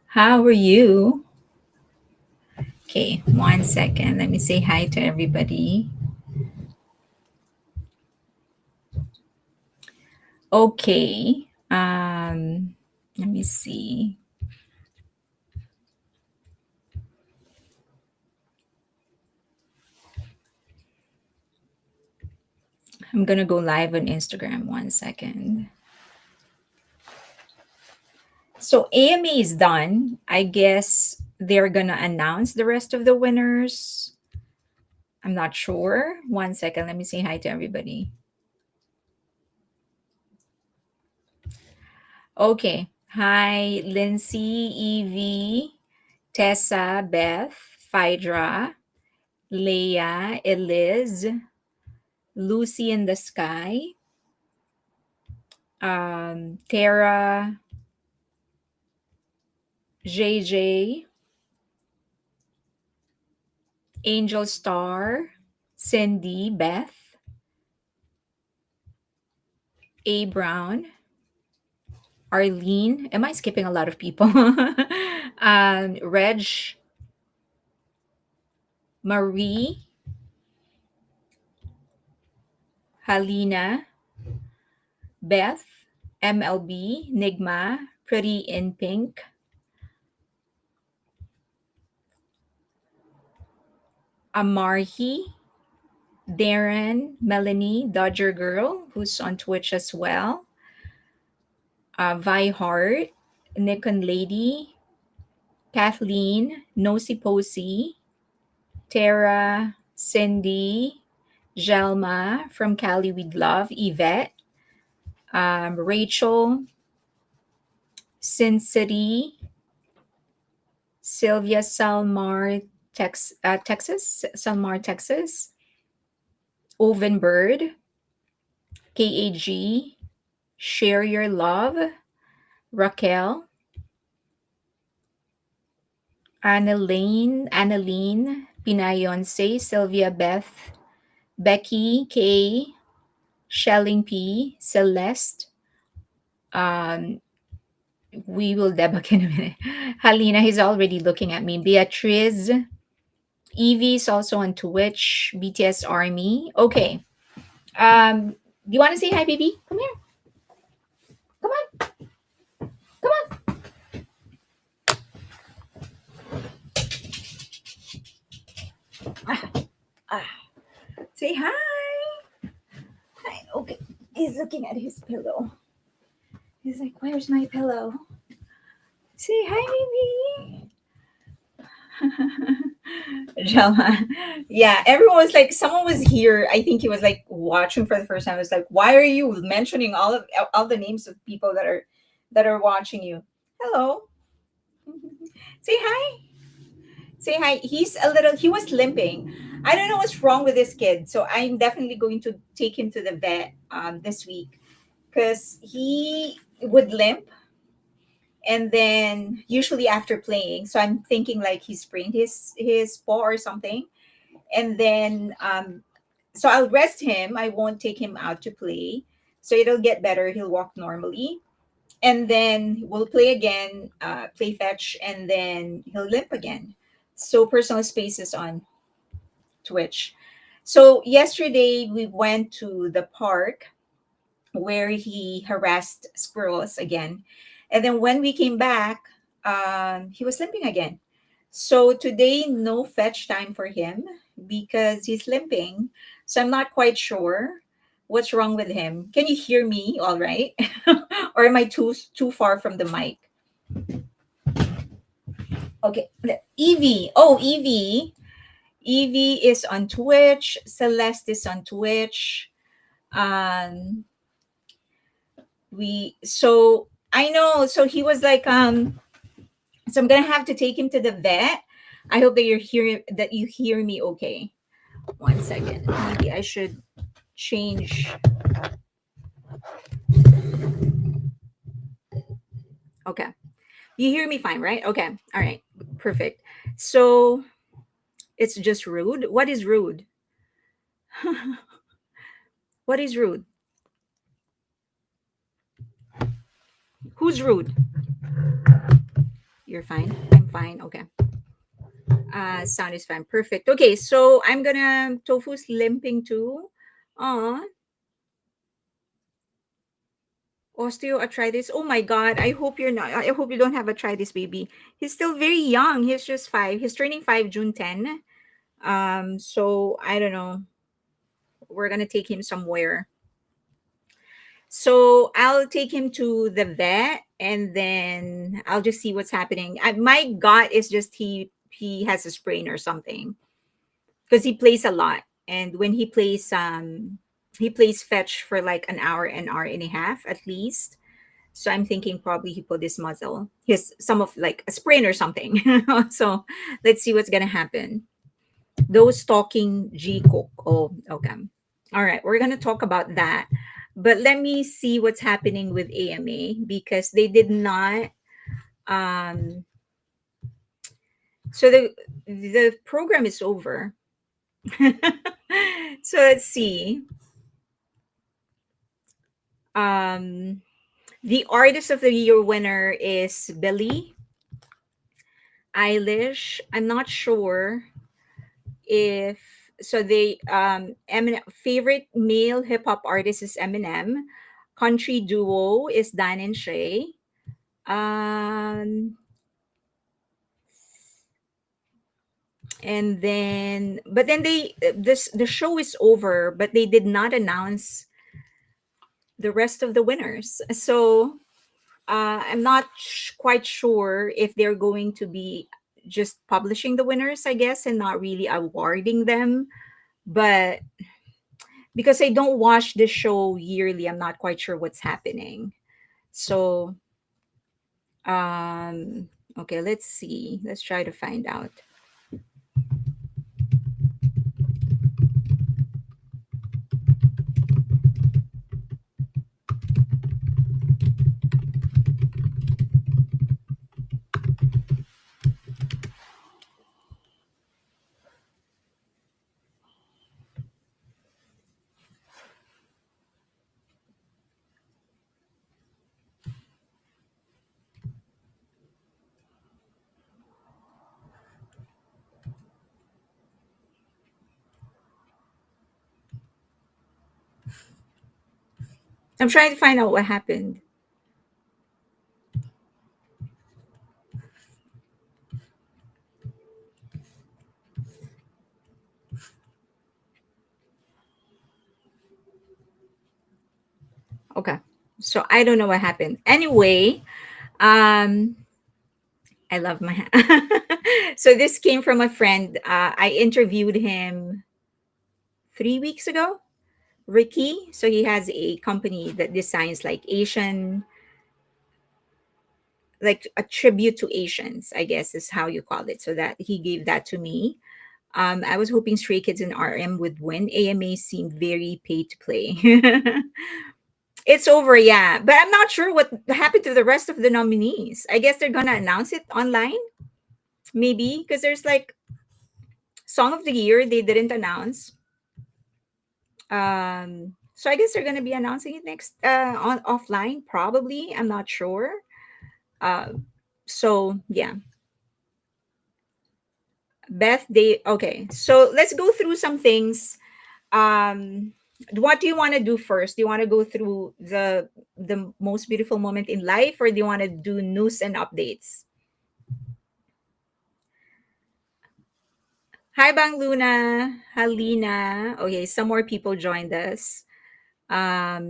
How are you? Okay, 1 second. Let me say hi to everybody. Okay. Let me see. I'm gonna go live on Instagram. 1 second. So AMA is done. I guess they're gonna announce the rest of the winners. I'm not sure. 1 second. Let me say hi to everybody. Okay. Hi, Lindsay, Evie, Tessa, Beth, Phaedra, Leah, Eliz, Lucy in the Sky, Tara, JJ, Angel Star, Cindy, Beth, A. Brown, Arlene. Am I skipping a lot of people? Reg, Marie, Halina, Beth, MLB, Nigma, Pretty in Pink, Amarhi, Darren, Melanie, Dodger Girl, who's on Twitch as well, Vi Hart, Nikon Lady, Kathleen, Nosy Posey, Tara, Cindy, Jelma from Cali with Love, Yvette, Rachel, Sin City, Sylvia Salmar, Texas, Salmar, Texas, Oven Bird, KAG, Share Your Love, Raquel, Annaline, Pinayonce, Sylvia Beth, Becky K, Shelling P, Celeste, um, we will debug in a minute. Halina, he's already looking at me. Beatriz, Evie is also on Twitch, BTS Army. Okay. Do you want to say hi, baby? Come here. Come on. Come on. Ah, ah. Say hi. Hi. Okay. He's looking at his pillow. He's like, where's my pillow? Say hi, baby. Jama. Yeah, everyone was like, someone was here. I think he was like watching for the first time. I was like, why are you mentioning all the names of people that are watching you? Hello. Say hi. Say hi. He was limping. I don't know what's wrong with this kid. So I'm definitely going to take him to the vet this week because he would limp and then usually after playing. So I'm thinking like he sprained his paw or something. And then so I'll rest him. I won't take him out to play. So it'll get better. He'll walk normally. And then we'll play again, play fetch, and then he'll limp again. So personal space is on Twitch. So yesterday we went to the park where he harassed squirrels again. And then when we came back, he was limping again. So today, no fetch time for him because he's limping. So I'm not quite sure what's wrong with him. Can you hear me all right? Or am I too far from the mic? Okay. Evie. Oh, Evie. Evie is on Twitch. Celeste is on Twitch. Um, we so I know. So he was like, so I'm gonna have to take him to the vet. I hope that you hear me okay. 1 second. Maybe I should change. Okay. You hear me fine, right? Okay. All right. Perfect. So it's just rude. What is rude? What is rude? Who's rude? You're fine. I'm fine. Okay. Sound is fine. Perfect. Okay, so I'm gonna Tofu's limping too. Uh osteoarthritis. Oh my god. I hope you're not. I hope you don't have arthritis, baby. He's still very young. He's just 5. He's turning 5 June 10. So I don't know. We're gonna take him somewhere. So I'll take him to the vet and then I'll just see what's happening. My gut is just he has a sprain or something because he plays a lot, and when he plays fetch for like an hour and a half at least. So I'm thinking probably he pulled his muscle, his some of like a sprain or something. So let's see what's gonna happen. Those talking G cook. Oh, okay. All right, we're gonna talk about that. But let me see what's happening with AMA because they did not. Um, so the program is over. So let's see. Um, the artist of the year winner is Billie Eilish. I'm not sure if so. They Eminem, favorite male hip hop artist is Eminem. Country duo is Dan and Shay. Um, and then but then the show is over, but they did not announce the rest of the winners. So I'm not quite sure if they're going to be just publishing the winners, I guess, and not really awarding them. But because I don't watch the show yearly, I'm not quite sure what's happening. So okay, let's see. Let's try to find out. I'm trying to find out what happened. Okay. So I don't know what happened. Anyway, um I love my so this came from a friend. I interviewed him 3 weeks ago. Ricky. So he has a company that designs like Asian, like a tribute to Asians, I guess is how you call it. So that he gave that to me. I was hoping Stray Kids and RM would win. AMA seemed very pay to play. It's over, yeah. But I'm not sure what happened to the rest of the nominees. I guess they're gonna announce it online, maybe, because there's like Song of the Year they didn't announce. So I guess they're gonna be announcing it next on offline, probably. I'm not sure. Uh, so yeah, Beth, they okay. So let's go through some things. Um, what do you want to do first? Do you want to go through the most beautiful moment in life, or do you want to do news and updates? Hi, Bang Luna, Halina. Okay, some more people joined us.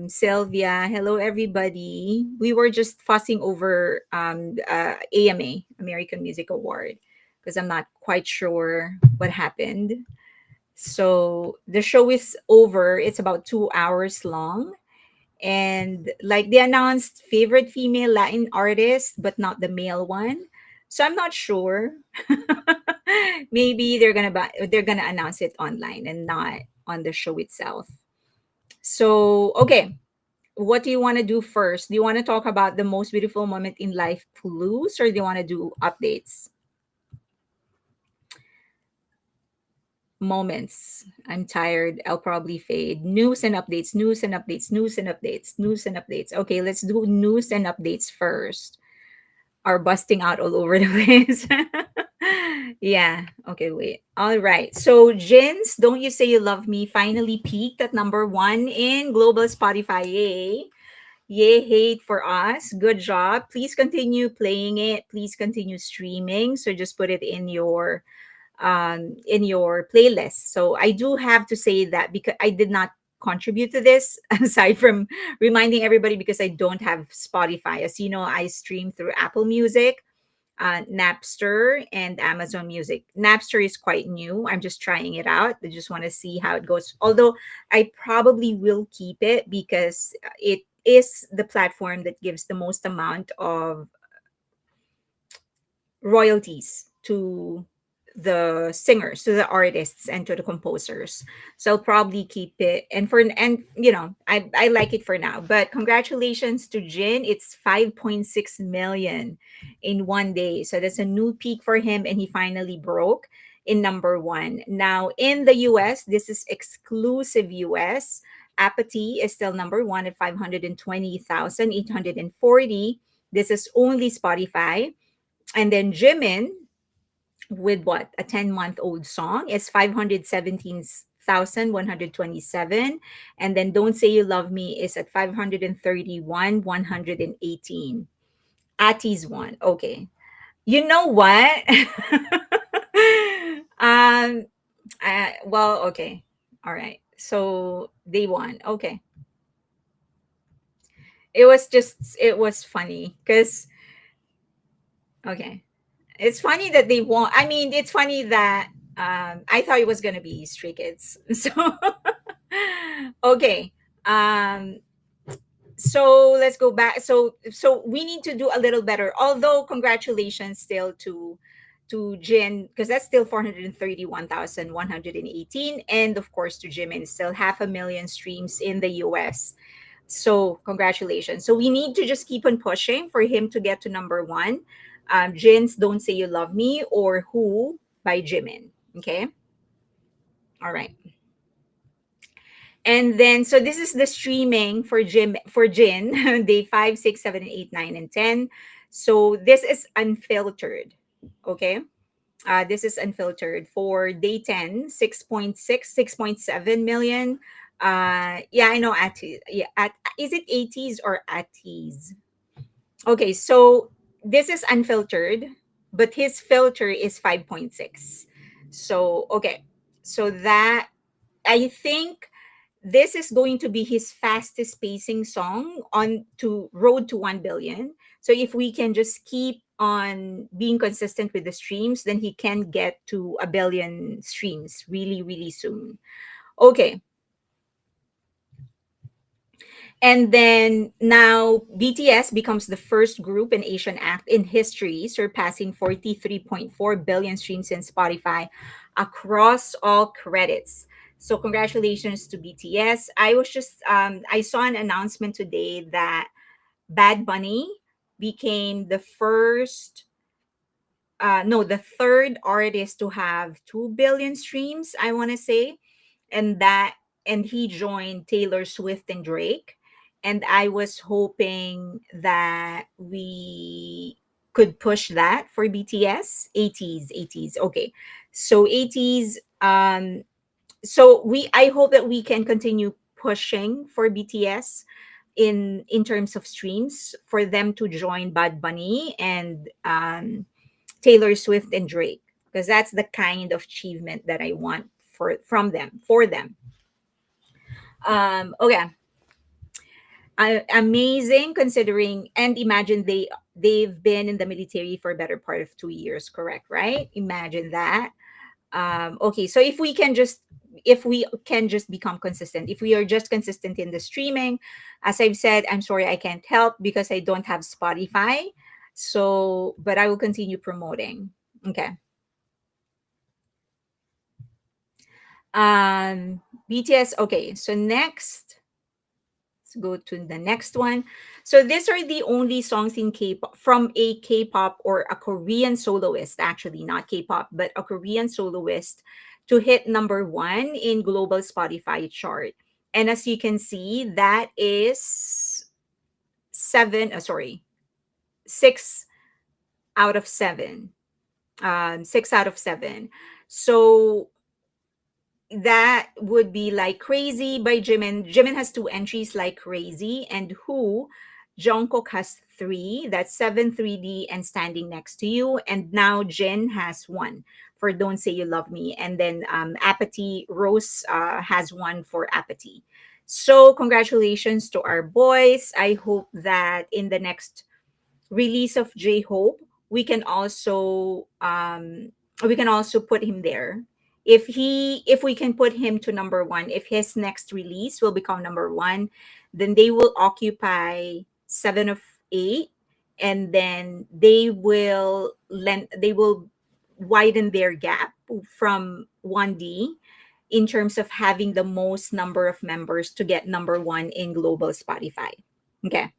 Sylvia, hello everybody. We were just fussing over AMA, American Music Award, because I'm not quite sure what happened. So the show is over. It's about 2 hours long. And like they announced favorite female Latin artist, but not the male one. So I'm not sure. Maybe they're gonna announce it online and not on the show itself. So okay, what do you want to do first? Do you want to talk about the most beautiful moment in life clues, or do you want to do updates? Moments. I'm tired. I'll probably fade. News and updates, news and updates, news and updates, news and updates. Okay, let's do news and updates first. are busting out all over the place. Yeah. Okay, wait. All right. So Jin's Don't You Say You Love Me finally peaked at number one in global Spotify. Yay. Yay, hate for us. Good job. Please continue playing it. Please continue streaming. So just put it in your playlist. So I do have to say that because I did not contribute to this aside from reminding everybody because I don't have Spotify. As you know, I stream through Apple Music, Napster, and Amazon Music. Napster is quite new. I'm just trying it out. I just want to see how it goes. Although I probably will keep it because it is the platform that gives the most amount of royalties to the singers, to the artists, and to the composers. So I'll probably keep it. And I like it for now. But congratulations to Jin. It's 5.6 million in one day. So that's a new peak for him, and he finally broke in number one. Now in the US, this is exclusive US. Apathy is still number one at 520,840. This is only Spotify. And then Jimin with what? A 10-month-old song is 517,127. And then Don't Say You Love Me is at 531,118. Ati's one. Okay. You know what? um well, okay. All right. So they won. Okay. It was funny because okay. It's funny that they won't. I mean, it's funny that I thought it was gonna be Stray Kids. So okay. Um, so let's go back. So we need to do a little better. Although congratulations still to Jin because that's still 431,118, and of course to Jimin still 500,000 streams in the US. So congratulations. So we need to just keep on pushing for him to get to number one. Jin's Don't Say You Love Me or Who by Jimin. Okay. All right. And then so this is the streaming for Jin, day 5, 6, 7, 8, 9, and 10. So this is unfiltered. Okay. This is unfiltered for day 10, 6.6, 6.7 million. Yeah, I know is it 80s or atties? Okay, so this is unfiltered, but his filter is 5.6. So, okay. So that I think this is going to be his fastest pacing song on to road to 1 billion. So if we can just keep on being consistent with the streams, then he can get to a billion streams really, really soon. Okay. And then now BTS becomes the first group in Asian act in history, surpassing 43.4 billion streams in Spotify across all credits. So congratulations to BTS. I saw an announcement today that Bad Bunny became the first no, the third artist to have 2 billion streams, I want to say. And that, and he joined Taylor Swift and Drake. And I was hoping that we could push that for BTS. 80s. Okay. So 80s, I hope that we can continue pushing for BTS in terms of streams for them to join Bad Bunny and Taylor Swift and Drake because that's the kind of achievement that I want for them. Okay, amazing considering and imagine they've been in the military for a better part of 2 years. Correct, right? Imagine that. Okay, so if we can just become consistent, if we are just consistent in the streaming, as I've said, I'm sorry I can't help because I don't have Spotify. So, but I will continue promoting. Okay. BTS. Okay, so next, let's go to the next one. So these are the only songs in K-pop from a K-pop or a Korean soloist, actually not K-pop, but a Korean soloist to hit number one in global Spotify chart. And as you can see, that is seven. Sorry, six. out of 7. 6 out of 7. So that would be Like Crazy by Jimin. Jimin has 2 entries, Like Crazy, and Who. Jungkook has 3. That's 7, 3D, and Standing Next to You. And now Jin has 1 for Don't Say You Love Me. And then Apathy, Rose has 1 for Apathy. So congratulations to our boys. I hope that in the next release of J Hope, we can also put him there. If we can put him to number 1, if his next release will become number 1, then they will occupy 7 of 8, and then they will widen their gap from 1D in terms of having the most number of members to get number 1 in global Spotify. Okay.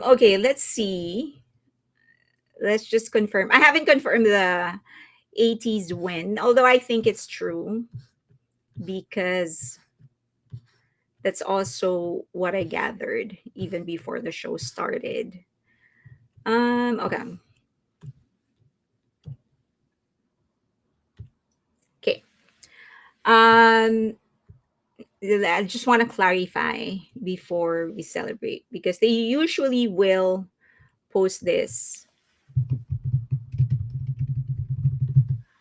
Okay, let's see. Let's just confirm. I haven't confirmed the 80s win, although I think it's true because that's also what I gathered even before the show started. Okay. Okay. Um I just want to clarify before we celebrate because they usually will post this.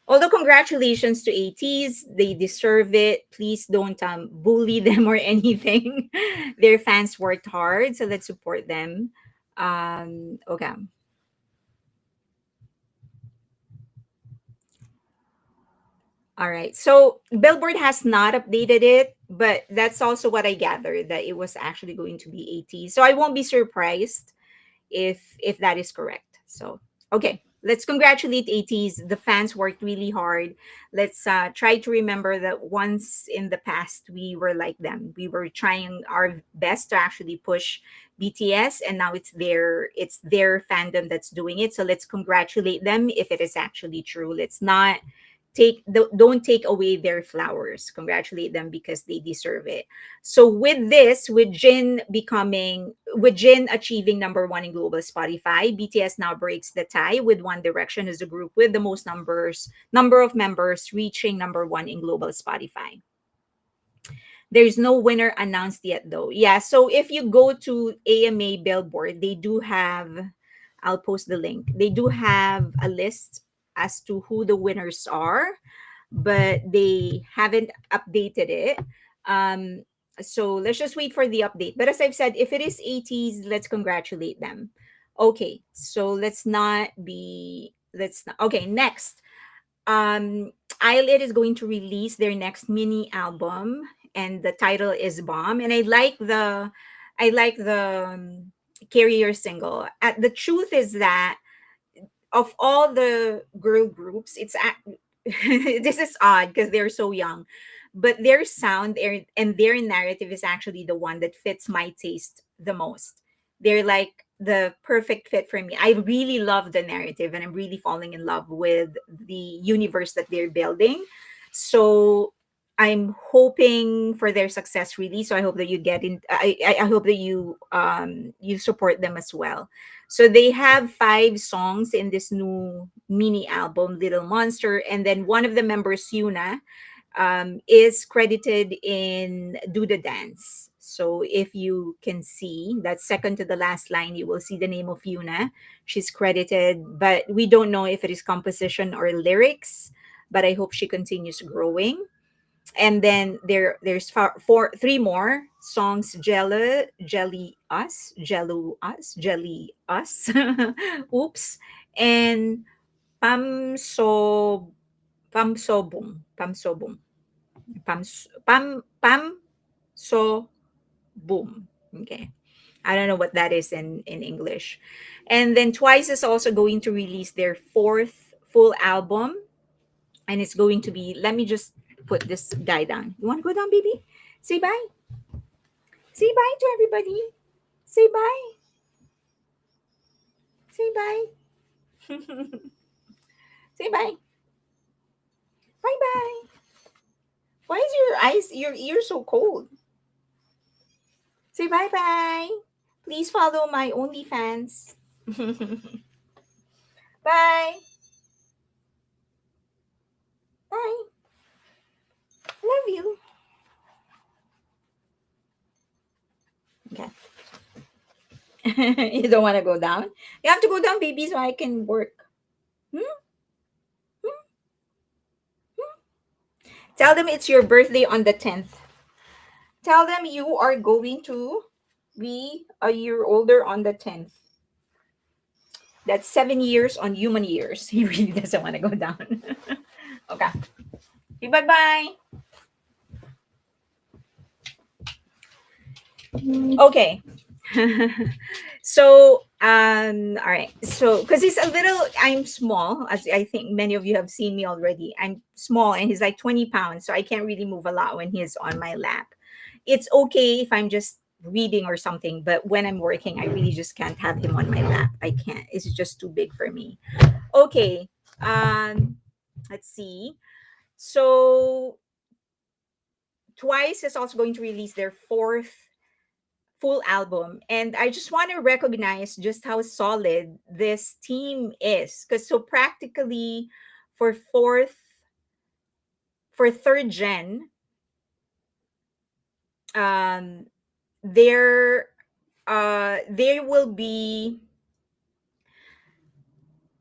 Although congratulations to ATs, they deserve it. Please don't bully them or anything. Their fans worked hard, so let's support them. Okay. All right. So Billboard has not updated it, but that's also what I gathered that it was actually going to be 80. So I won't be surprised if that is correct. So okay, let's congratulate ATs. The fans worked really hard. Let's try to remember that once in the past we were like them. We were trying our best to actually push BTS, and now it's their fandom that's doing it. So let's congratulate them if it is actually true. Let's not don't take away their flowers. Congratulate them because they deserve it. So with this, with Jin achieving number 1 in global Spotify, BTS now breaks the tie with One Direction as the group with the most number of members reaching number 1 in global Spotify. There's no winner announced yet though. Yeah, so if you go to AMA Billboard, they do have, I'll post the link. They do have a list as to who the winners are, but they haven't updated it. Um, so let's just wait for the update. But as I've said, if it is 80s, let's congratulate them. Okay, so let's not, okay, next. Illit is going to release their next mini album, and the title is Bomb. And I like the Carrier single. The truth is that of all the girl groups, this is odd because they're so young, but their and their narrative is actually the one that fits my taste the most. They're like the perfect fit for me. I really love the narrative, and I'm really falling in love with the universe that they're building. So I'm hoping for their success really. So I hope that you get in. I hope that you support them as well. So they have 5 songs in this new mini album, Little Monster, and then one of the members, Yuna, is credited in Do the Dance. So if you can see that second to the last line, you will see the name of Yuna. She's credited, but we don't know if it is composition or lyrics. But I hope she continues growing. And then three more songs: Jelly Us, Oops, and Pam Pamsobum, Pam So Boom. Okay. I don't know what that is in English. And then Twice is also going to release their 4th full album, and it's going to be, let me just put this guy down. You want to go down, baby? Say bye. Say bye to everybody. Say bye. Say bye. Say bye. Bye bye. Why is your ear so cold? Say bye bye. Please follow my OnlyFans. Bye. Bye. Love you. Okay. You don't want to go down? You have to go down, baby, so I can work. Hmm? Tell them it's your birthday on the 10th. Tell them you are going to be a year older on the 10th. That's 7 years on human years. He really doesn't want to go down. Okay. Bye bye. Okay. So all right, so because he's a little, I'm small, as I think many of you have seen me already. I'm small and he's like 20 pounds, so I can't really move a lot when he's on my lap. It's okay if I'm just reading or something, but when I'm working I really just can't have him on my lap. I can't, it's just too big for me. Okay. Let's see. So Twice is also going to release their fourth full album, and I just want to recognize just how solid this team is, because so practically for third gen, um there there will be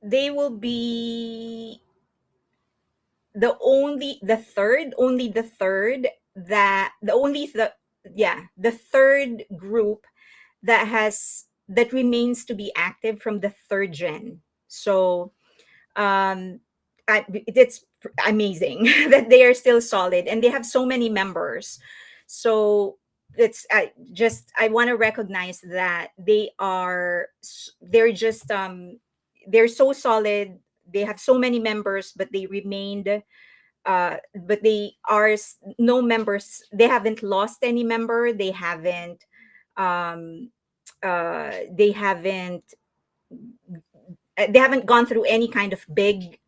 they will be the third that the only the yeah the third group that remains to be active from the third gen. So um it's amazing that they are still solid and they have so many members. So I want to recognize that they're so solid. They have so many members, but they remained but they are no members. They haven't lost any member. Um they haven't they haven't gone through any kind of big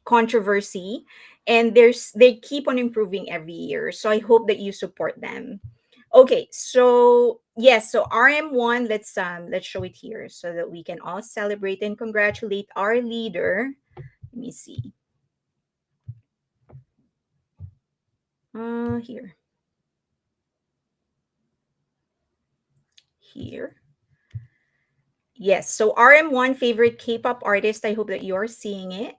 controversy, and they keep on improving every year, so I hope that you support them. Okay, so yes, so RM1, let's show it here so that we can all celebrate and congratulate our leader. Let me see. Here. Here. Yes, so RM1 favorite K-pop artist. I hope that you're seeing it.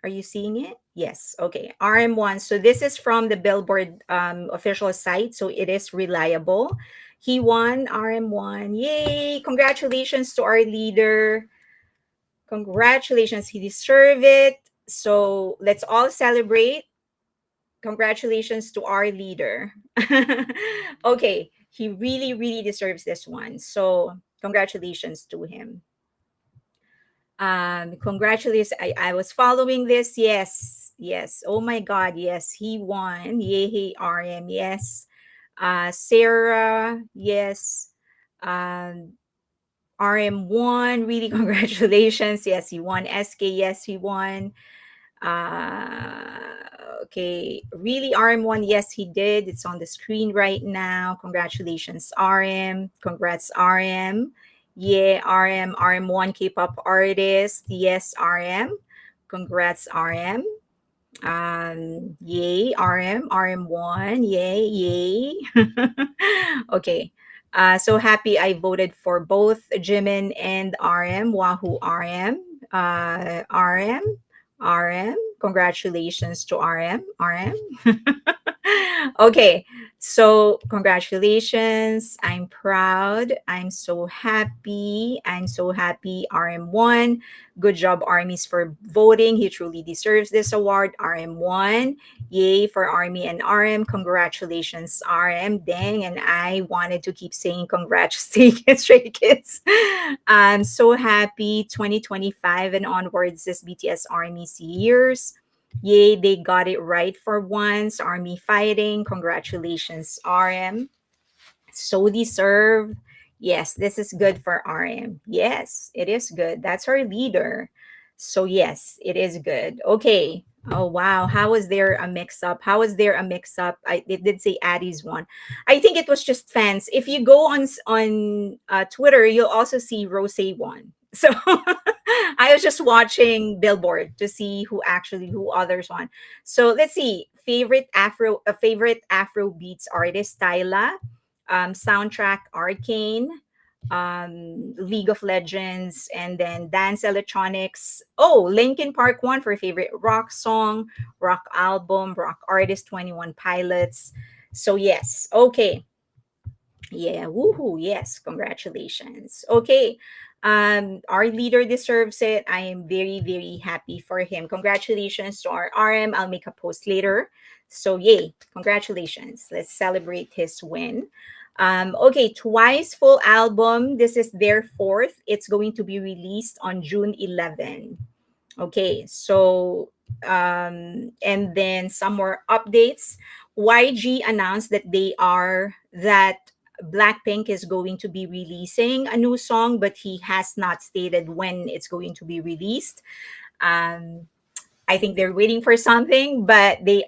Are you seeing it? Yes. Okay. RM1. So this is from the Billboard official site. So it is reliable. He won RM1. Yay. Congratulations to our leader. Congratulations. He deserved it. So let's all celebrate. Congratulations to our leader. Okay. He really, really deserves this one. So congratulations to him. Congratulations. I was following this. Yes, yes. Oh my god, yes, he won. Yay, RM, yes. Sarah, yes. RM won. Really congratulations. Yes, he won. SK, yes, he won. Okay, really RM1, yes, he did. It's on the screen right now. Congratulations, RM. Congrats, RM. Yeah, RM1 K-pop artist. Yes, RM. Congrats, RM. Yay, RM1. Yay, yay. Okay. So happy I voted for both Jimin and RM. Wahoo, RM. RM. RM. Congratulations to RM. RM. Okay. So, congratulations. I'm proud. I'm so happy. I'm so happy. RM1. Good job, Armies, for voting. He truly deserves this award. RM1. Yay for Army and RM. Congratulations, RM. Dang. And I wanted to keep saying congrats, Stray Kids. I'm so happy. 2025 and onwards, this BTS Army's years. Yay, they got it right for once. Army fighting. Congratulations, RM. So deserved. Yes, this is good for RM. Yes, it is good. That's our leader. So yes, it is good. Okay. Oh wow, how was there a mix up? How was there a mix up? It did say Addie's one. I think it was just fans. If you go on Twitter, you'll also see Rose one. So I was just watching Billboard to see who others won. So let's see. Favorite Afro beats artist Tyla, soundtrack Arcane, League of Legends, and then dance electronics. Oh, Linkin Park won for favorite rock song, rock album, rock artist, 21 Pilots. So yes, okay. Yeah, woohoo. Yes, congratulations. Okay. Our leader deserves it. I am very, very happy for him. Congratulations to our RM. I'll make a post later. So yay, congratulations. Let's celebrate his win. Okay, Twice full album. This is their fourth. It's going to be released on June 11. Okay, so and then some more updates. YG announced that Blackpink is going to be releasing a new song, but he has not stated when it's going to be released. Um, I think they're waiting for something, but they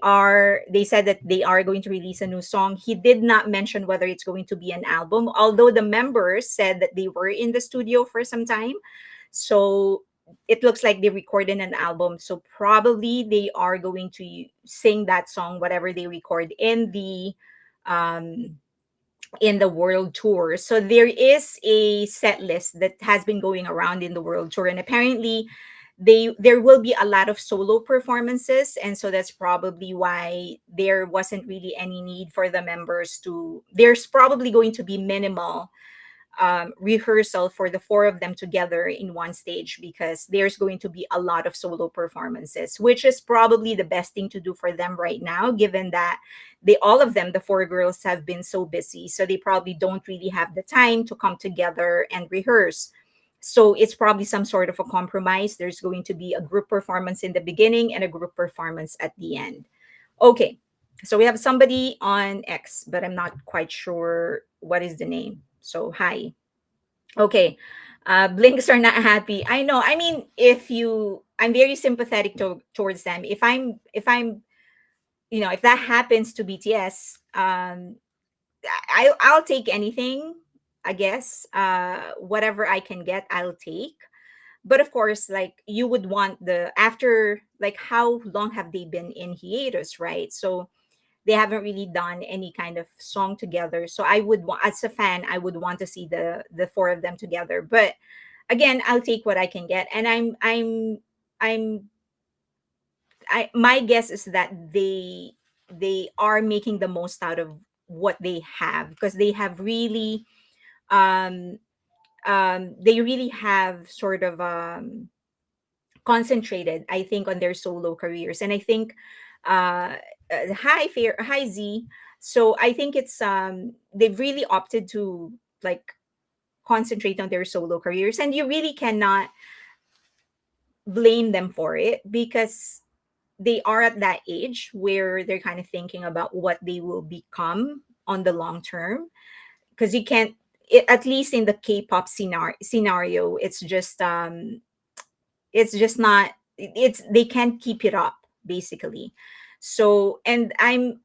said that they are going to release a new song. He did not mention whether it's going to be an album, although the members said that they were in the studio for some time. So it looks like they recorded an album. So probably they are going to sing that song, whatever they record um in the world tour. So there is a set list that has been going around in the world tour, and apparently there will be a lot of solo performances, and so that's probably why there wasn't really any need for the members to. There's probably going to be minimal rehearsal for the four of them together in one stage, because there's going to be a lot of solo performances, which is probably the best thing to do for them right now, given that all of them, the four girls, have been so busy. So they probably don't really have the time to come together and rehearse. So it's probably some sort of a compromise. There's going to be a group performance in the beginning and a group performance at the end. Okay. So we have somebody on X, but I'm not quite sure what is the name. So hi. Okay. Blinks are not happy. I know. I mean, if you I'm very sympathetic towards them. If that happens to BTS, I'll take anything, I guess. Whatever I can get, I'll take. But of course, like, you would want the after, like, how long have they been in hiatus, right? So they haven't really done any kind of song together. So I would want, as a fan, I would want to see the four of them together. But again, I'll take what I can get. And I'm my guess is that they are making the most out of what they have, because um they really have sort of concentrated, I think, on their solo careers. And I think hi Z. So I think it's they've really opted to, like, concentrate on their solo careers, and you really cannot blame them for it, because they are at that age where they're kind of thinking about what they will become on the long term. Because you can't at least in the K-pop scenario, it's just not it's they can't keep it up, basically. So, and I'm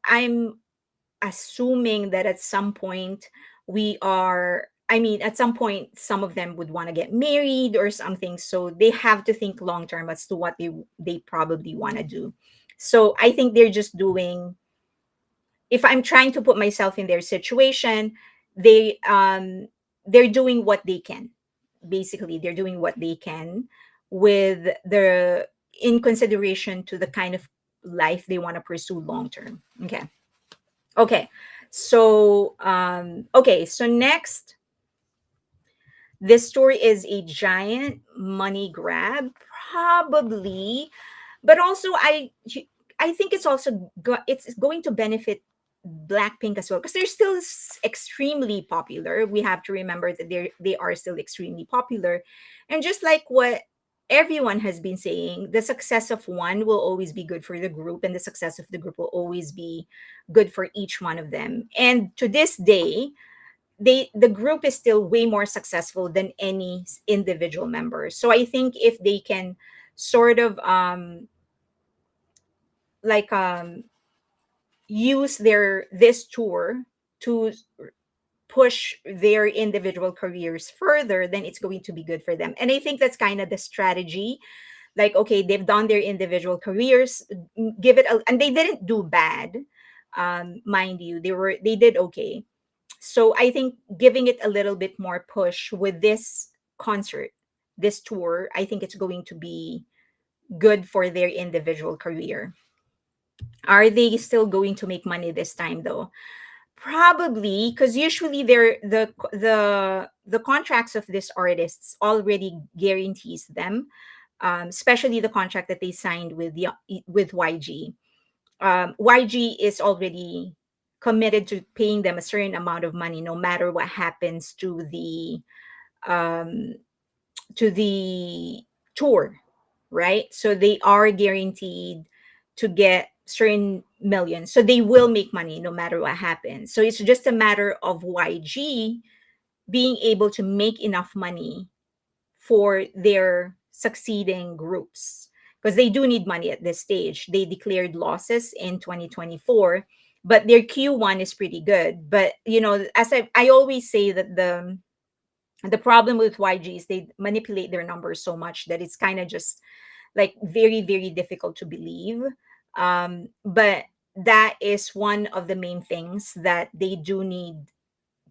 assuming that at some point at some point some of them would want to get married or something, so they have to think long term as to what they probably want to do. So I think they're just doing, if I'm trying to put myself in their situation, they're doing what they can. Basically, they're doing what they can with the in consideration to the kind of life they want to pursue long term. Okay. Okay. So next, this story is a giant money grab, probably, but also I think it's also it's going to benefit Blackpink as well, because they're still extremely popular. We have to remember that they are still extremely popular, and just like what everyone has been saying, the success of one will always be good for the group, and the success of the group will always be good for each one of them. And to this day, the group is still way more successful than any individual member. So I think if they can sort of like use their this tour to push their individual careers further, then it's going to be good for them. And I think that's kind of the strategy. Like, okay, they've done their individual careers, give it a, and they didn't do bad. Mind you, they did okay. So I think giving it a little bit more push with this concert, this tour, I think it's going to be good for their individual career. Are they still going to make money this time though? Probably, because usually they're the contracts of these artists already guarantees them, especially the contract that they signed with with YG. YG is already committed to paying them a certain amount of money, no matter what happens um, to the tour, right? So they are guaranteed to get certain millions. So they will make money no matter what happens. So it's just a matter of YG being able to make enough money for their succeeding groups, because they do need money at this stage. They declared losses in 2024, but their Q1 is pretty good. But as I always say that the problem with YG is they manipulate their numbers so much that it's kind of just like very, very difficult to believe. But that is one of the main things that they do need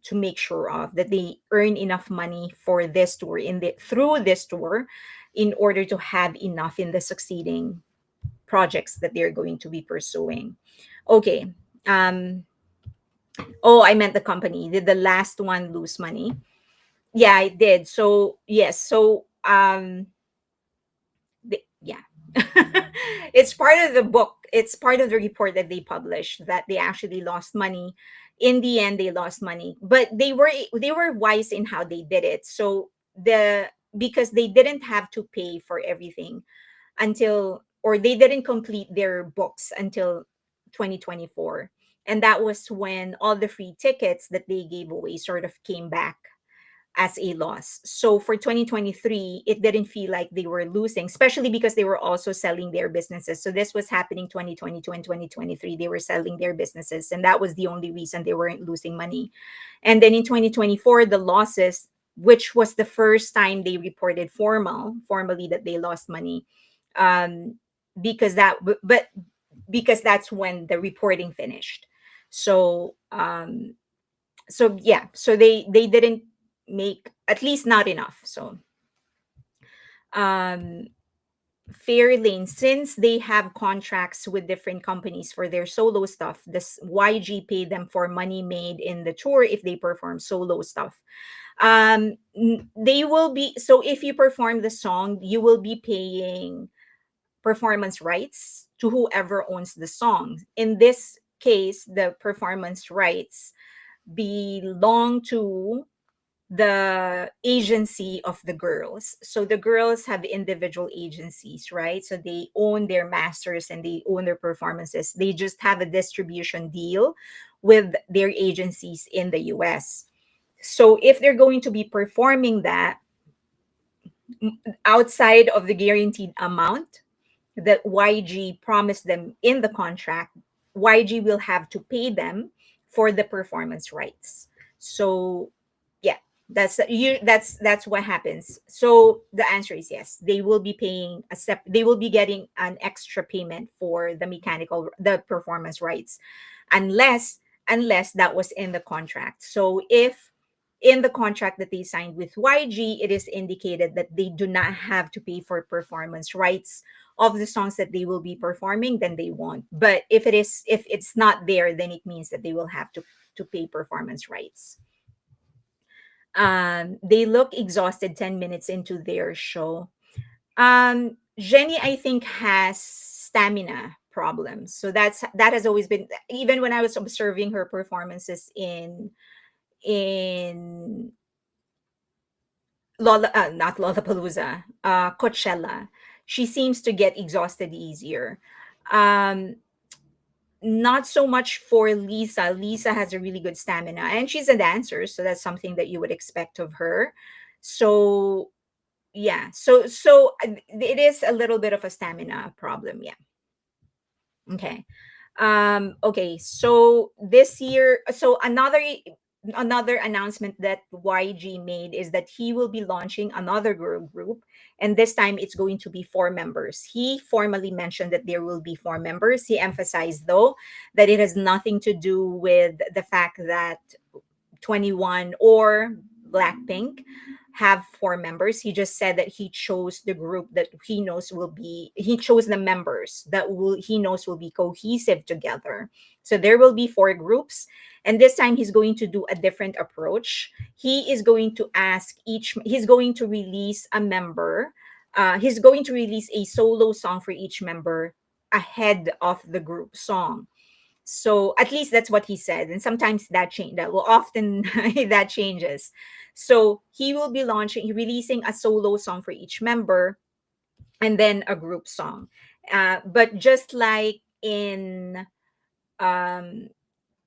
to make sure of, that they earn enough money for this tour through this tour, in order to have enough in the succeeding projects that they're going to be pursuing. Okay. Oh, I meant the company. Did the last one lose money? Yeah, I did. So yes. So yeah. It's part of the book. It's part of the report that they published, that they actually lost money. In the end, they lost money, but they were wise in how they did it. So because they didn't have to pay for everything until, or they didn't complete their books until 2024, and that was when all the free tickets that they gave away sort of came back as a loss. So for 2023, it didn't feel like they were losing, especially because they were also selling their businesses. So this was happening 2022 and 2023. They were selling their businesses, and that was the only reason they weren't losing money. And then in 2024, the losses, which was the first time they reported formally that they lost money, um, because but because that's when the reporting finished. So yeah, so they didn't make, at least not enough. So um Fairlane, since they have contracts with different companies for their solo stuff, this YG paid them for money made in the tour if they perform solo stuff. They will be, so if you perform the song, you will be paying performance rights to whoever owns the song. In this case, the performance rights belong to the agency of the girls. So the girls have individual agencies, right? So they own their masters and they own their performances. They just have a distribution deal with their agencies in the US. So if they're going to be performing that outside of the guaranteed amount that YG promised them in the contract, YG will have to pay them for the performance rights. So yeah, that's what happens. So the answer is yes. They will be paying they will be getting an extra payment for the performance rights, unless that was in the contract. So if in the contract that they signed with YG, it is indicated that they do not have to pay for performance rights of the songs that they will be performing, then they won't. But if it's not there, then it means that they will have to pay performance rights. They look exhausted 10 minutes into their show. Jenny, I think, has stamina problems. So that has always been, even when I was observing her performances in not Lollapalooza, Coachella, she seems to get exhausted easier. Um, Not so much for Lisa. Lisa has a really good stamina, and she's a dancer, so that's something that you would expect of her. So yeah, so it is a little bit of a stamina problem. Yeah. Okay. Okay, so this year, so another announcement that YG made is that he will be launching another girl group, and this time it's going to be four members. He formally mentioned that there will be four members. He emphasized though that it has nothing to do with the fact that 21 or Blackpink have four members. He just said that he chose the group that he chose the members that will he knows will be cohesive together. So there will be four groups, and this time he's going to do a different approach. He is going to he's going to release a member. He's going to release a solo song for each member ahead of the group song. So at least that's what he said, and sometimes that will often that changes. So he will be releasing a solo song for each member, and then a group song. But just like in um,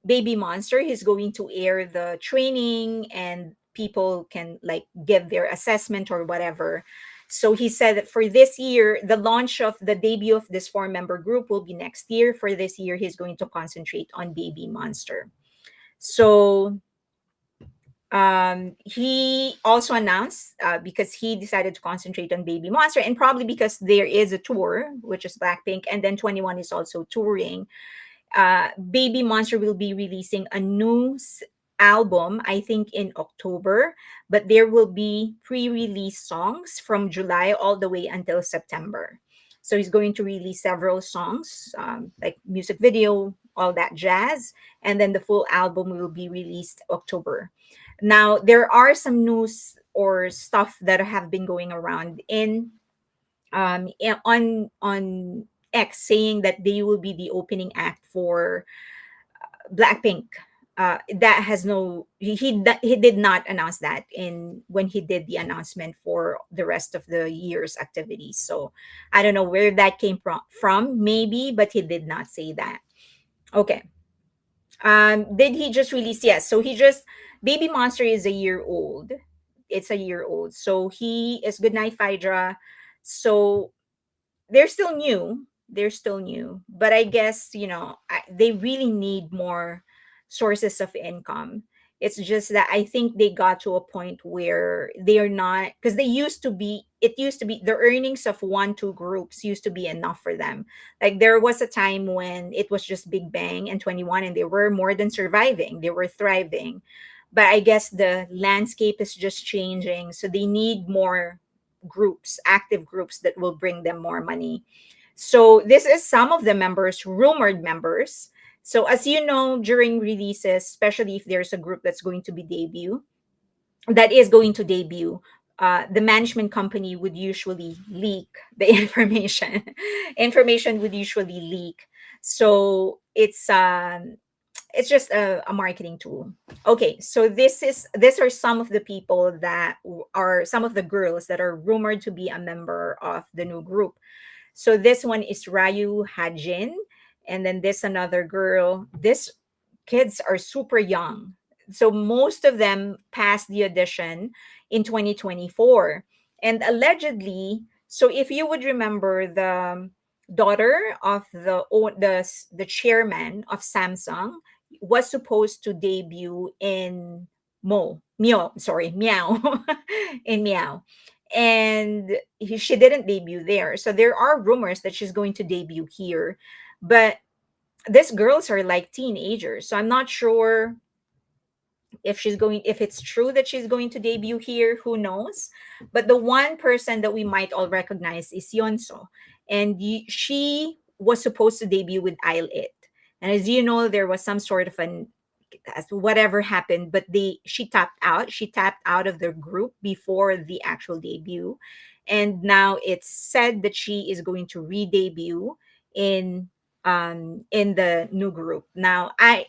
Baby Monster, he's going to air the training, and people can like give their assessment or whatever. So he said that for this year, the launch of the debut of this four member group will be next year. For this year, he's going to concentrate on Baby Monster. So he also announced, because he decided to concentrate on Baby Monster, and probably because there is a tour, which is Blackpink, and then 21 is also touring. Baby Monster will be releasing a new album, I think in October, but there will be pre release songs from July all the way until September. So he's going to release several songs, like music video, all that jazz, and then the full album will be released October. Now, there are some news or stuff that have been going around on X, saying that they will be the opening act for Blackpink. That has no he did not announce that in when he did the announcement for the rest of the year's activities. So I don't know where that came from maybe, but he did not say that. Okay. Did he just release? Yes. So he just Baby Monster is a year old. It's a year old. So he is Goodnight Phaedra. So they're still new. They're still new, but I guess they really need more sources of income. It's just that I think they got to a point where they are not, because they used to be it used to be the earnings of one two groups used to be enough for them. Like there was a time when it was just Big Bang and 21, and they were more than surviving, they were thriving. But I guess the landscape is just changing, so they need more groups, active groups that will bring them more money. So this is some of the members, rumored members. So as you know, during releases, especially if there's a group that is going to debut, the management company would usually leak the information. Information would usually leak. So it's just a marketing tool. Okay, so these are some of the people that are some of the girls that are rumored to be a member of the new group. So this one is Ryu Hajin, and then this another girl. These kids are super young. So most of them passed the audition in 2024. And allegedly, so if you would remember, the daughter of the chairman of Samsung was supposed to debut in Meow, in Meow. And she didn't debut there. So there are rumors that she's going to debut here. But these girls are like teenagers. So I'm not sure if it's true that she's going to debut here, who knows. But the one person that we might all recognize is Yonso, and she was supposed to debut with illit. And as you know, there was some sort of an as whatever happened, but she tapped out of the group before the actual debut. And now it's said that she is going to re-debut in in the new group. Now I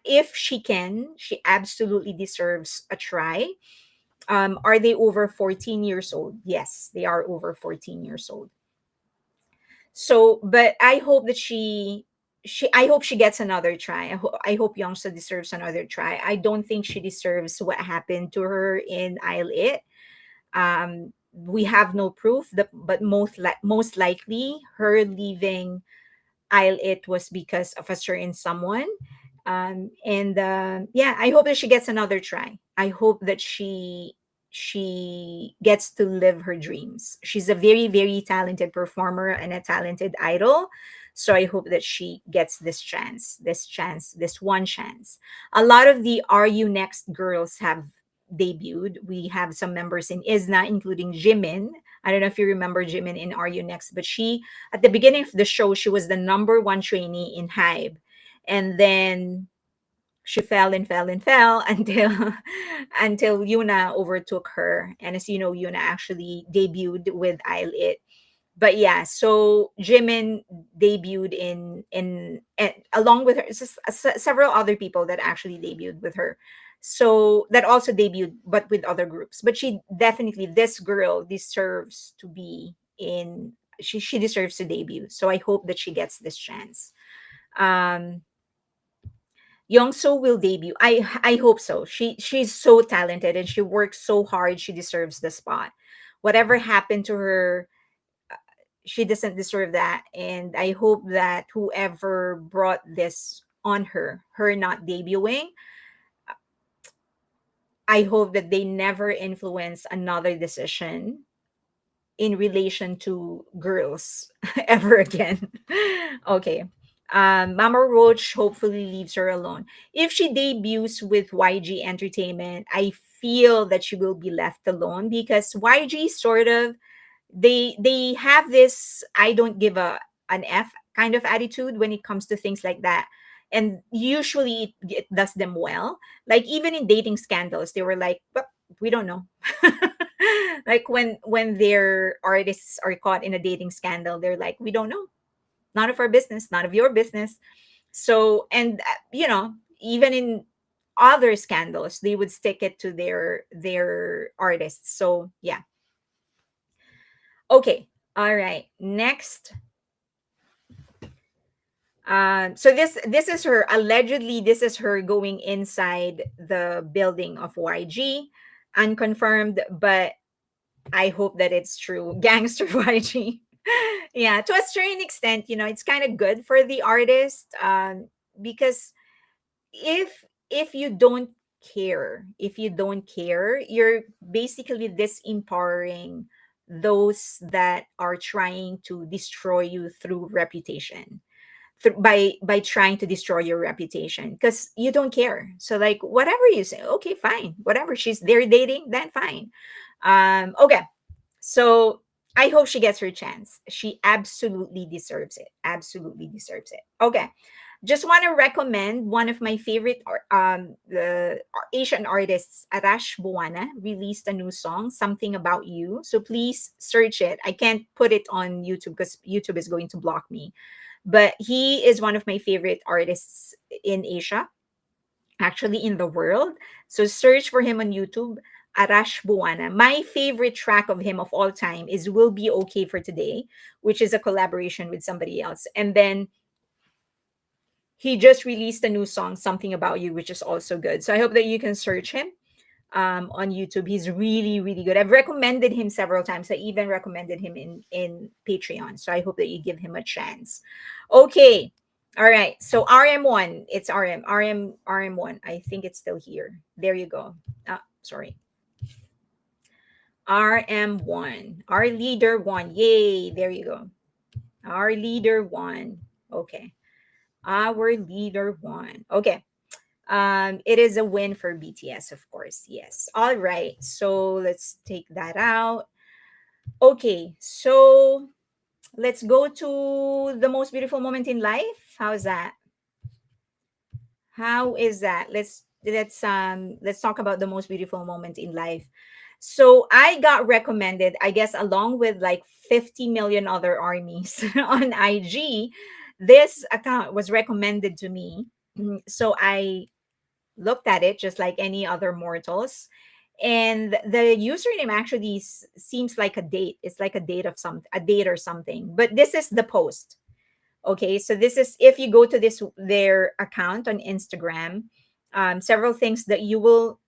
if she can, she absolutely deserves a try. Are they over 14 years old? Yes, they are over 14 years old. So, but I hope that I hope she gets another try. I hope Youngsa deserves another try. I don't think she deserves what happened to her in Isle It. We have no proof that, but most likely her leaving It was because of a certain someone. And yeah, I hope that she gets another try. I hope that she gets to live her dreams. She's a very, very talented performer and a talented idol. So I hope that she gets this one chance. A lot of the Are You Next girls have debuted. We have some members in ISNA, including Jimin. I don't know if you remember Jimin in Are You Next, but she, at the beginning of the show, she was the number one trainee in HYYH. And then she fell and fell and fell until until Yuna overtook her. And as you know, Yuna actually debuted with illit. But yeah, so Jimin debuted and along with her, several other people that actually debuted with her. So that also debuted, but with other groups. But she definitely, this girl deserves to be in. She deserves to debut. So I hope that she gets this chance. Um, Youngso will debut. I hope so. She's so talented and she works so hard. She deserves the spot. Whatever happened to her, she doesn't deserve that. And I hope that whoever brought this on her not debuting, I hope that they never influence another decision in relation to girls ever again. Okay. Mama Roach hopefully leaves her alone. If she debuts with YG Entertainment, I feel that she will be left alone because YG sort of, they have this I don't give a an F kind of attitude when it comes to things like that. And usually it does them well. Like even in dating scandals, they were like, "Well, we don't know." Like when their artists are caught in a dating scandal, they're like, "We don't know. None of our business, none of your business." So, and even in other scandals, they would stick it to their artists. So yeah. Okay. All right. Next. So this is her, allegedly this is her going inside the building of YG, unconfirmed, but I hope that it's true. Gangster YG. Yeah, to a certain extent, it's kind of good for the artist, because if you don't care, you're basically disempowering those that are trying to destroy you through reputation, by trying to destroy your reputation because you don't care. So like whatever you say, okay, fine, whatever, she's there dating, then fine. Okay, so I hope she gets her chance. She absolutely deserves it. Absolutely deserves it. Okay. Just want to recommend one of my favorite the Asian artists, Arash Buwana, released a new song, Something About You. So please search it. I can't put it on YouTube because YouTube is going to block me. But he is one of my favorite artists in Asia, actually in the world. So search for him on YouTube, Arash Buwana. My favorite track of him of all time is Will Be Okay for Today, which is a collaboration with somebody else. And then he just released a new song, Something About You, which is also good. So I hope that you can search him on YouTube. He's really, really good. I've recommended him several times. I even recommended him in Patreon. So I hope that you give him a chance. Okay. All right. So RM1, it's RM1. I think it's still here. There you go. Sorry. RM1. Our leader one. Yay. There you go. Our leader one. Okay. Our leader one. Okay. It is a win for BTS, of course. Yes. All right. So let's take that out. Okay. So let's go to the most beautiful moment in life. How's that? How is that? Let's talk about the most beautiful moment in life. So I got recommended, I guess, along with like 50 million other armies on IG. This account was recommended to me. So I looked at it just like any other mortals. And the username actually seems like a date. It's like a date or something. But this is the post. Okay, so this is, if you go to their account on Instagram, several things that you will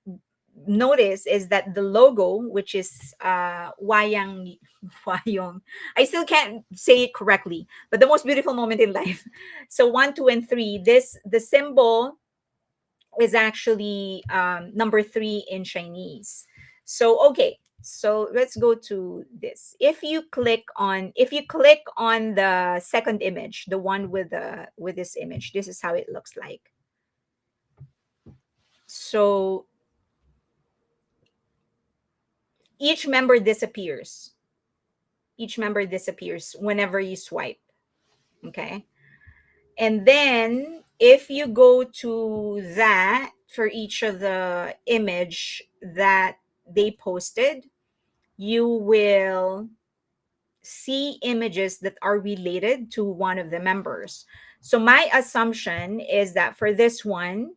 notice is that the logo, which is wayang wayong, I still can't say it correctly, but the most beautiful moment in life. So one, two, and three. This the symbol is actually number three in Chinese. So okay, so let's go to this. If you click on the second image, the one with this image, this is how it looks like. So each member disappears. Each member disappears whenever you swipe. Okay. And then if you go to that for each of the image that they posted, you will see images that are related to one of the members. So my assumption is that for this one,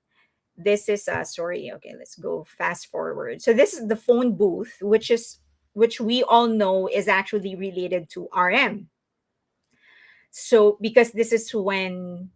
this is sorry, okay, let's go fast forward. So this is the phone booth, which we all know is actually related to RM. So because this is when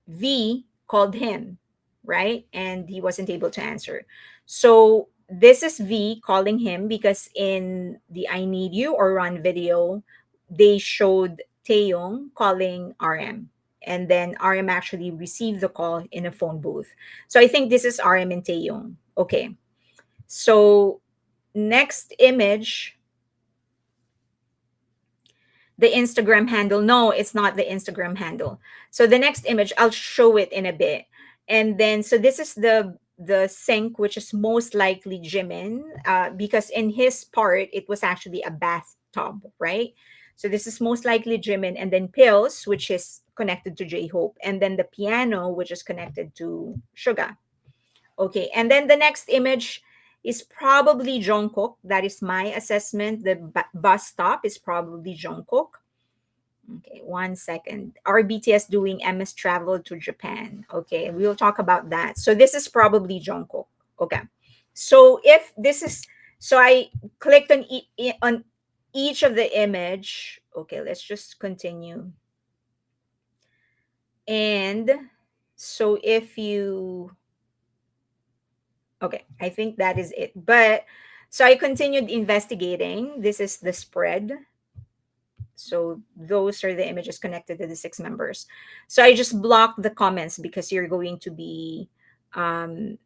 V called him, right? And he wasn't able to answer. So this is V calling him because in the I Need You or Run video, they showed Taeyong calling RM. And then RM actually received the call in a phone booth. So I think this is RM and Taeyong. Okay. So next image, the Instagram handle. No, it's not the Instagram handle. So the next image, I'll show it in a bit. And then, so this is the sink, which is most likely Jimin, because in his part, it was actually a bathtub, right? So this is most likely Jimin, and then pills, which is connected to J Hope, and then the piano, which is connected to Suga. Okay, and then the next image is probably Jungkook. That is my assessment. The bus stop is probably Jungkook. Okay, 1 second. Are BTS doing MS travel to Japan? Okay, we'll talk about that. So this is probably Jungkook. Okay, so if this is, so I clicked on on each of the image. Okay, let's just continue. And so if you, okay, I think that is it. But so I continued investigating. This is the spread. So those are the images connected to the six members. So I just blocked the comments because you're going to be um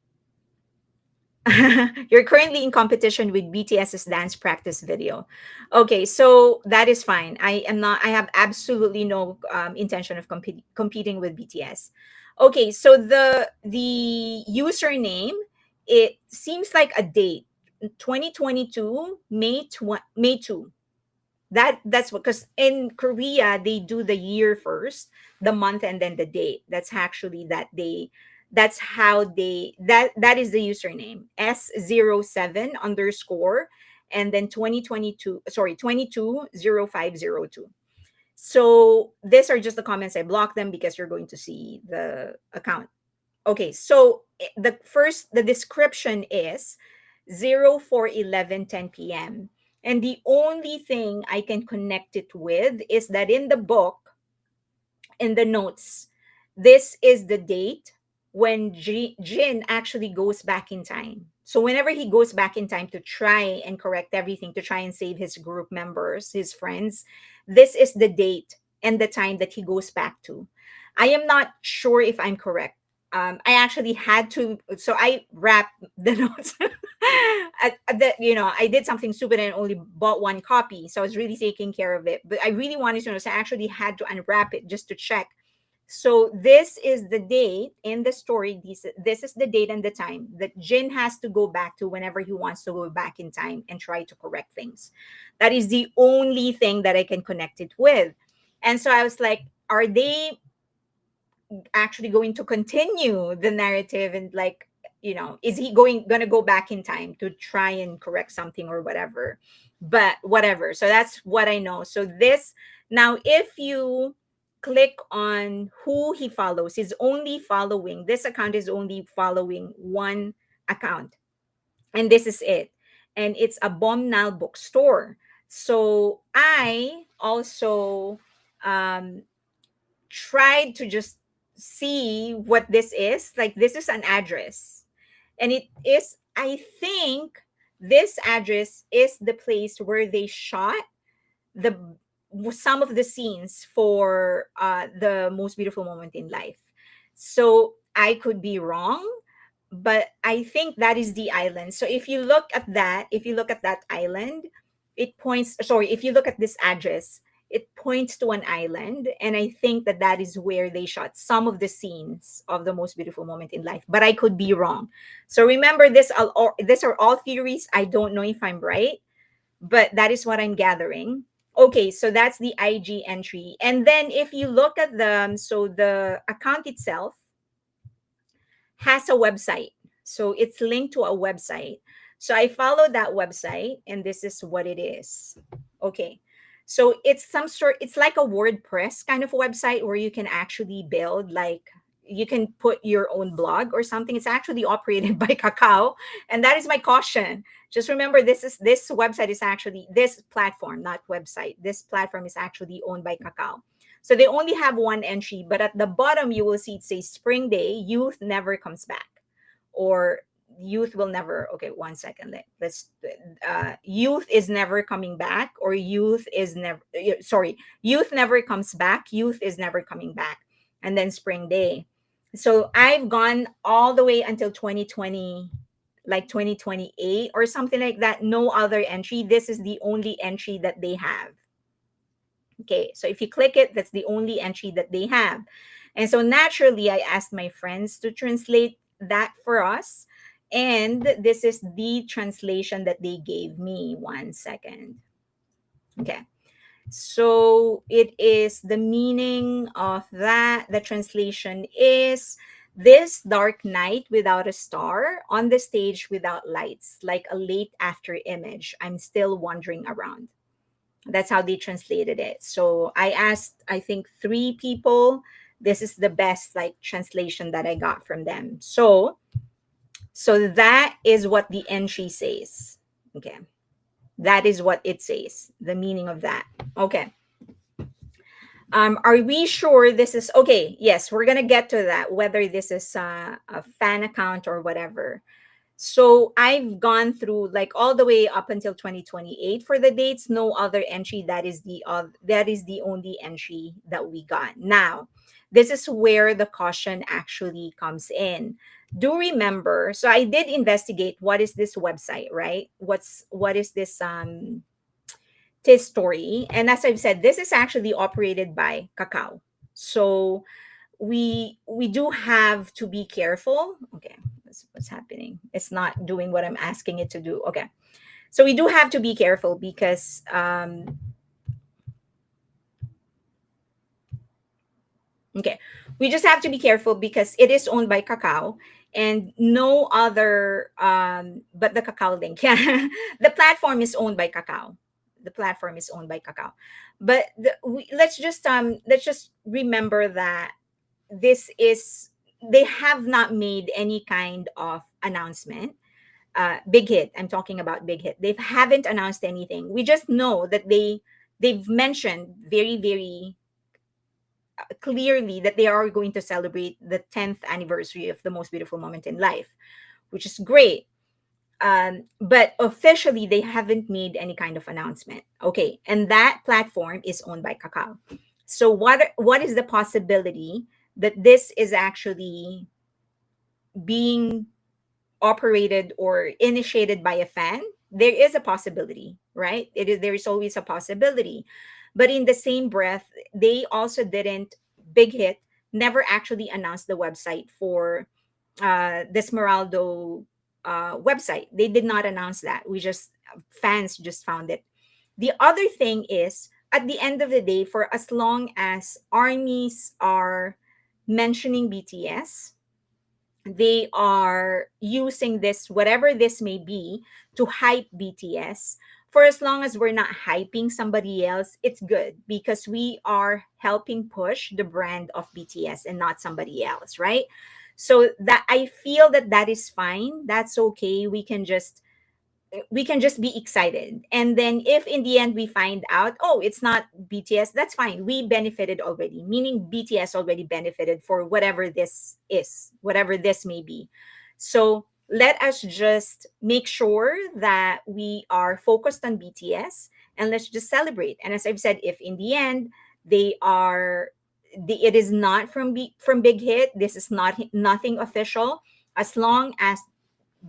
you're currently in competition with BTS's dance practice video. Okay, so that is fine. I have absolutely no intention of competing with BTS. Okay, so the username, it seems like a date, 2022 May 2. That's what, because in Korea they do the year first, the month, and then the date. That's actually that they that's how they that is the username, S07 underscore, and then 2022, sorry, 220502. So these are just the comments. I blocked them because you're going to see the account. Okay, so the description is 04/11 10 p.m. And the only thing I can connect it with is that in the book, in the notes, this is the date when Jin actually goes back in time. So whenever he goes back in time to try and correct everything, to try and save his group members, his friends, this is the date and the time that he goes back to. I am not sure if I'm correct. I actually had to, so I wrapped the notes. I did something stupid and only bought one copy, so I was really taking care of it. But I really wanted to know, so I actually had to unwrap it just to check. So this is the date in the story. This is the date and the time that Jin has to go back to whenever he wants to go back in time and try to correct things. That is the only thing that I can connect it with. And so I was like, are they actually going to continue the narrative, and like, is he gonna go back in time to try and correct something or whatever? But whatever, so that's what I know. So this, now if you click on who he follows, he's only following, this account is only following one account, and this is it. And it's a Bomnal bookstore. So I also um tried to just see what this is. Like, this is an address, and it is I think this address is the place where they shot the some of the scenes for the most beautiful moment in life. So I could be wrong, but I think that is the island. So if you look at that island, it points. Sorry, if you look at this address, it points to an island, and I think that that is where they shot some of the scenes of the most beautiful moment in life. But I could be wrong. So remember, these are all theories. I don't know if I'm right, but that is what I'm gathering. Okay, so that's the IG entry. And then if you look at them, so the account itself has a website. So it's linked to a website. So I follow that website, and this is what it is. Okay. So it's like a WordPress kind of website where you can actually build, like, you can put your own blog or something. It's actually operated by Kakao. And that is my caution. Just remember, this website is actually this platform, not website. This platform is actually owned by Kakao. So they only have one entry, but at the bottom you will see it says Spring Day, youth never comes back, or youth will never. Okay, one second. Let's. Youth is never coming back, or youth is never. Sorry, youth never comes back. Youth is never coming back, and then Spring Day. So I've gone all the way until 2020, like 2028 or something like that. No other entry. This is the only entry that they have. Okay, so if you click it, that's the only entry that they have. And so naturally, I asked my friends to translate that for us. And this is the translation that they gave me. One second. Okay. So it is the meaning of that. The translation is this dark night without a star, on the stage without lights, like a late after image. I'm still wandering around. That's how they translated it. So I asked, I think, three people. This is the best like translation that I got from them. So that is what the entry says. Okay. That is what it says. The meaning of that. Okay. Are we sure this is okay? Yes, we're gonna get to that. Whether this is a fan account or whatever. So I've gone through like all the way up until 2028 for the dates. No other entry. That is the only entry that we got. Now, this is where the caution actually comes in. Do remember, so I did investigate what is this website, right? What is this story? And as I've said, this is actually operated by Kakao. So we do have to be careful. Okay, what's happening. It's not doing what I'm asking it to do. Okay, so we do have to be careful because okay, we just have to be careful because it is owned by Kakao, and no other but the Kakao link. Yeah, the platform is owned by Kakao. The platform is owned by Kakao. But let's just remember that this is they have not made any kind of announcement. Big Hit, I'm talking about Big Hit, they haven't announced anything. We just know that they've mentioned very, very clearly that they are going to celebrate the 10th anniversary of the most beautiful moment in life, which is great. But officially they haven't made any kind of announcement. Okay, and that platform is owned by Kakao. So what is the possibility that this is actually being operated or initiated by a fan? There is a possibility, right? There is always a possibility. But in the same breath, they also didn't. Big Hit never actually announced the website for the Smeraldo website. They did not announce that. Fans just found it. The other thing is, at the end of the day, for as long as armies are mentioning BTS, they are using this, whatever this may be, to hype BTS. For as long as we're not hyping somebody else, it's good because we are helping push the brand of BTS and not somebody else, right? So that I feel that that is fine. That's okay. We can just be excited. And then if in the end we find out, oh, it's not BTS, that's fine. We benefited already, meaning BTS already benefited for whatever this is, whatever this may be. So let us just make sure that we are focused on BTS, and let's just celebrate. And as I've said, if in the end they are, it is not from from Big Hit, this is not nothing official. As long as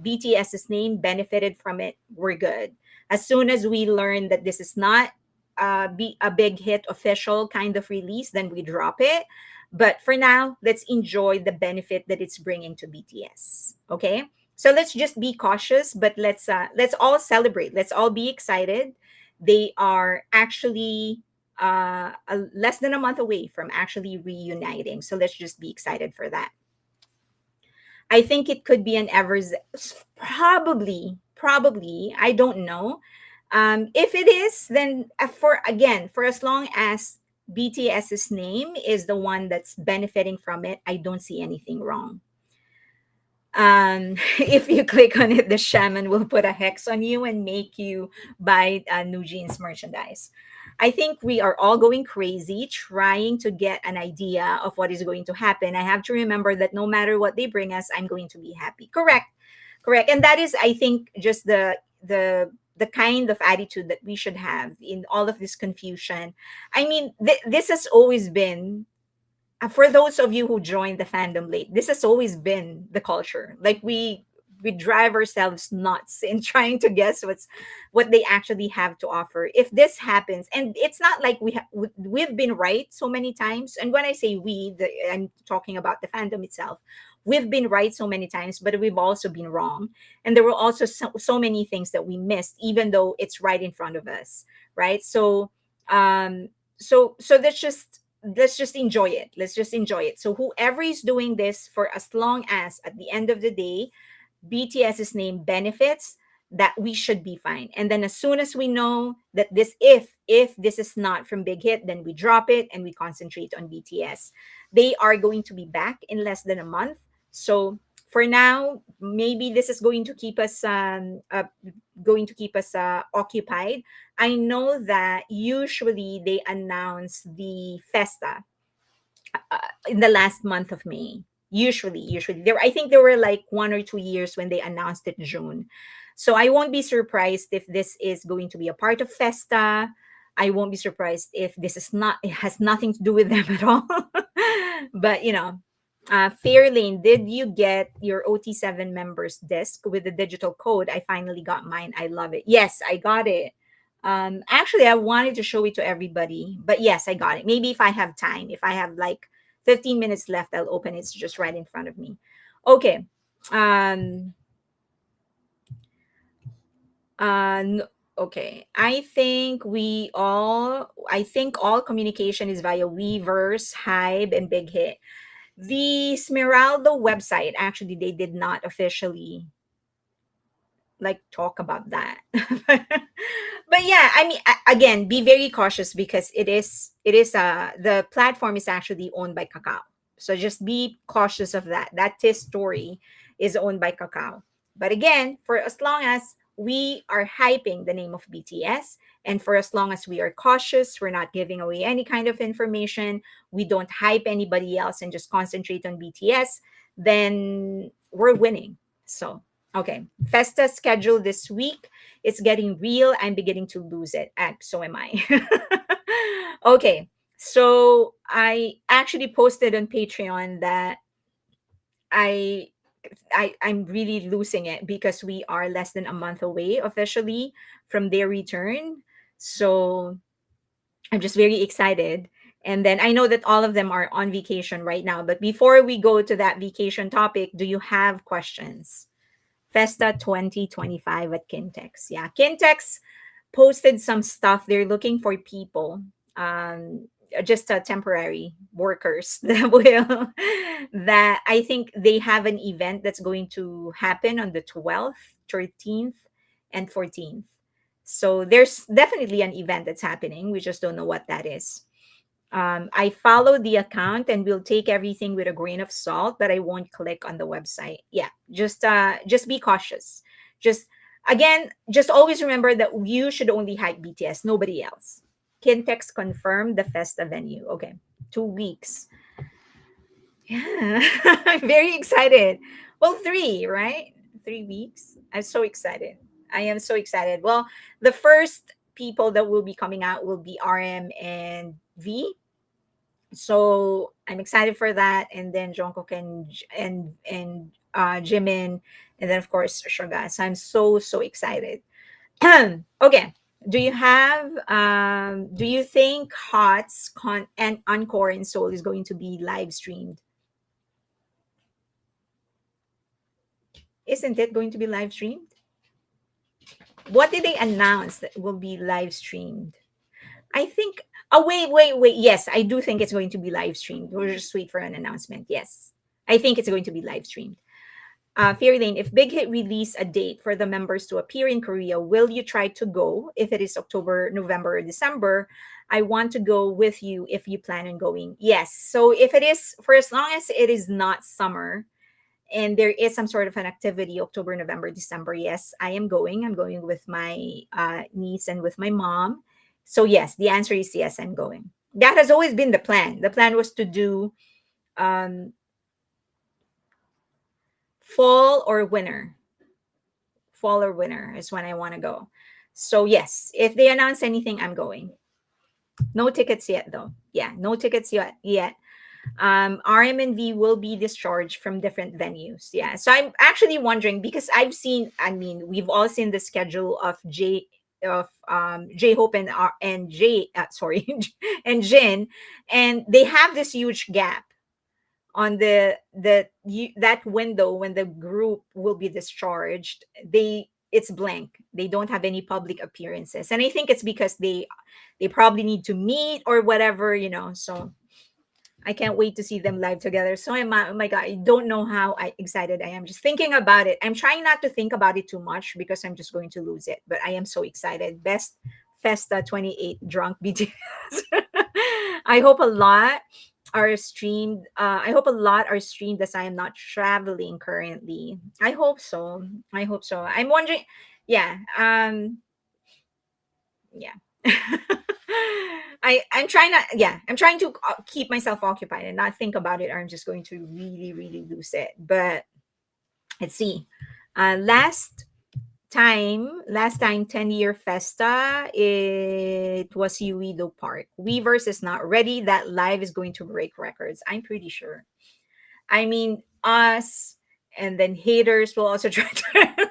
BTS's name benefited from it, we're good. As soon as we learn that this is not be a Big Hit official kind of release, then we drop it. But for now, let's enjoy the benefit that it's bringing to BTS. Okay, so let's just be cautious, but let's all celebrate. Let's all be excited. They are actually less than a month away from actually reuniting. So let's just be excited for that. I think it could be an probably. I don't know. If it is, then for again, for as long as BTS's name is the one that's benefiting from it, I don't see anything wrong. If you click on it, the shaman will put a hex on you and make you buy New Jeans merchandise. I think we are all going crazy trying to get an idea of what is going to happen. I have to remember that no matter what they bring us, I'm going to be happy. Correct, correct, and that is, I think, just the kind of attitude that we should have in all of this confusion. I mean, this has always been, for those of you who joined the fandom late, this has always been the culture. Like we drive ourselves nuts in trying to guess what they actually have to offer. If this happens, and it's not like we've been right so many times. And when I say we, I'm talking about the fandom itself. We've been right so many times, but we've also been wrong. And there were also so many things that we missed, even though it's right in front of us, right? So, so let's just enjoy it. Let's just enjoy it. So whoever is doing this, for as long as at the end of the day BTS's name benefits, that we should be fine. And then as soon as we know that this, if this is not from Big Hit, then we drop it and we concentrate on BTS. They are going to be back in less than a month. So for now, maybe this is going to keep us occupied. I know that usually they announce the FESTA in the last month of May. Usually there. I think there were like 1 or 2 years when they announced it June. So I won't be surprised if this is going to be a part of Festa. I won't be surprised if this is not. It has nothing to do with them at all. But Fairlane, did you get your OT7 members disc with the digital code? I finally got mine. I love it. Yes, I got it. Actually, I wanted to show it to everybody, but yes, I got it. Maybe if I have time, if I have like 15 minutes left, I'll open it. It's just right in front of me. Okay. Um, okay. I think all communication is via Weverse, Hybe, and Big Hit. The Smeraldo website, actually, they did not officially like talk about that. But yeah, I mean, again, be very cautious because it is the platform is actually owned by Kakao. So just be cautious of that. That Tis story is owned by Kakao. But again, for as long as we are hyping the name of BTS, and for as long as we are cautious, we're not giving away any kind of information, we don't hype anybody else and just concentrate on BTS, then we're winning. So okay, Festa schedule this week. It's getting real. I'm beginning to lose it, and so am I. Okay, so I actually posted on Patreon that I I'm really losing it because we are less than a month away officially from their return. So I'm just very excited. And then I know that all of them are on vacation right now. But before we go to that vacation topic, do you have questions? Festa 2025 at Kintex. Yeah, Kintex posted some stuff. They're looking for people, just temporary workers that will, that I think they have an event that's going to happen on the 12th, 13th, and 14th. So there's definitely an event that's happening. We just don't know what that is. I follow the account and will take everything with a grain of salt, but I won't click on the website. Yeah, just be cautious. Just again, just always remember that you should only hype BTS, nobody else. Kintex confirmed the Festa venue. Okay, 2 weeks. Yeah, I'm very excited. Well, three, right? 3 weeks. I'm so excited. I am so excited. Well, the first people that will be coming out will be RM and V. So I'm excited for that. And then Jungkook and Jimin, and then of course Suga. So I'm so excited. Okay. Do you think Hot's and Encore in Seoul is going to be live streamed? Isn't it going to be live streamed? What did they announce that will be live streamed? I think. Oh, wait. Yes, I do think it's going to be live streamed. We'll just wait for an announcement. Yes, I think it's going to be live streamed. Fairy Lane, if Big Hit release a date for the members to appear in Korea, will you try to go? If it is October, November, or December, I want to go with you if you plan on going. Yes. So if it is, for as long as it is not summer, and there is some sort of an activity October, November, December, yes, I am going. I'm going with my niece and with my mom. So yes, the answer is yes, I'm going. That has always been the plan. The plan was to do um, fall or winter. Fall or winter is when I want to go. So yes, if they announce anything, I'm going. No tickets yet, though. Yeah, no tickets yet. RM and V will be discharged from different venues. Yeah. So I'm actually wondering because I mean, we've all seen the schedule of J Hope and J sorry and Jin, and they have this huge gap on that window when the group will be discharged. It's blank. They don't have any public appearances, and I think it's because they probably need to meet or whatever, so I can't wait to see them live together. So oh my god, I don't know how excited I am just thinking about it. I'm trying not to think about it too much because I'm just going to lose it. But I am so excited. Best Festa 28 drunk BTS. I hope a lot are streamed. I hope a lot are streamed as I am not traveling currently. I hope so. I hope so. I'm wondering. Yeah. Yeah. I'm trying to, yeah, I'm trying to keep myself occupied and not think about it, or I'm just going to really lose it. But let's see. Last time 10-year Festa, it was Uido Park. Weverse is not ready. That live is going to break records, I'm pretty sure. I mean, us and then haters will also try to.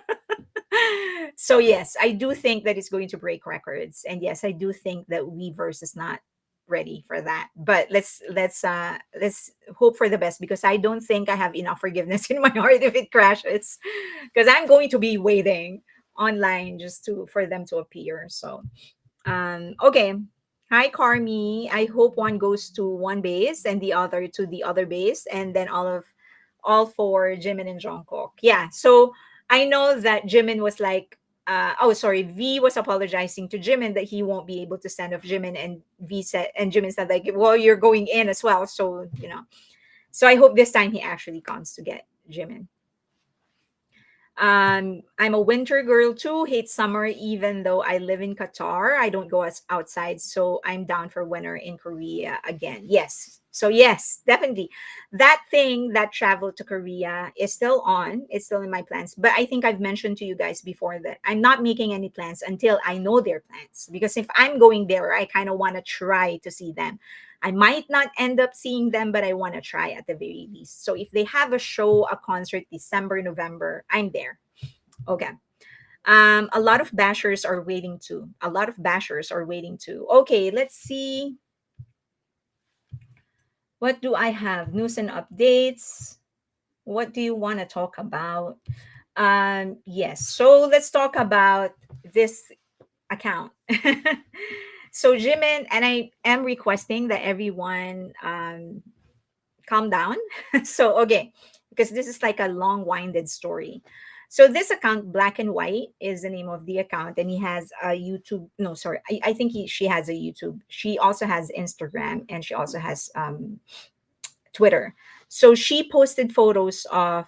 So yes, I do think that it's going to break records, and yes, I do think that Weverse is not ready for that. But let's hope for the best, because I don't think I have enough forgiveness in my heart if it crashes, because I'm going to be waiting online just to for them to appear. So okay. Hi, Carmi. I hope one goes to one base and the other to the other base, and then all four Jimin and Jungkook. Yeah. So I know that Jimin was like, oh, sorry, V was apologizing to Jimin that he won't be able to send off Jimin, and Jimin said like, well, you're going in as well, so So I hope this time he actually comes to get Jimin. I'm a winter girl too, hate summer, even though I live in Qatar. I don't go outside, so I'm down for winter in Korea again. Yes. So yes, definitely. That travel to Korea is still on. It's still in my plans. But I think I've mentioned to you guys before that I'm not making any plans until I know their plans. Because if I'm going there, I kind of want to try to see them. I might not end up seeing them, but I want to try at the very least. So if they have a show, a concert, December, November, I'm there. Okay. A lot of bashers are waiting too. A lot of bashers are waiting too. Okay, let's see. What do I have? News and updates. What do you want to talk about? Yes. So let's talk about this account. So Jimin, and I am requesting that everyone calm down. So okay, because this is like a long-winded story. So this account, Black and White, is the name of the account, and he has a YouTube. No, sorry, I think she has a YouTube. She also has Instagram, and she also has Twitter. So she posted photos of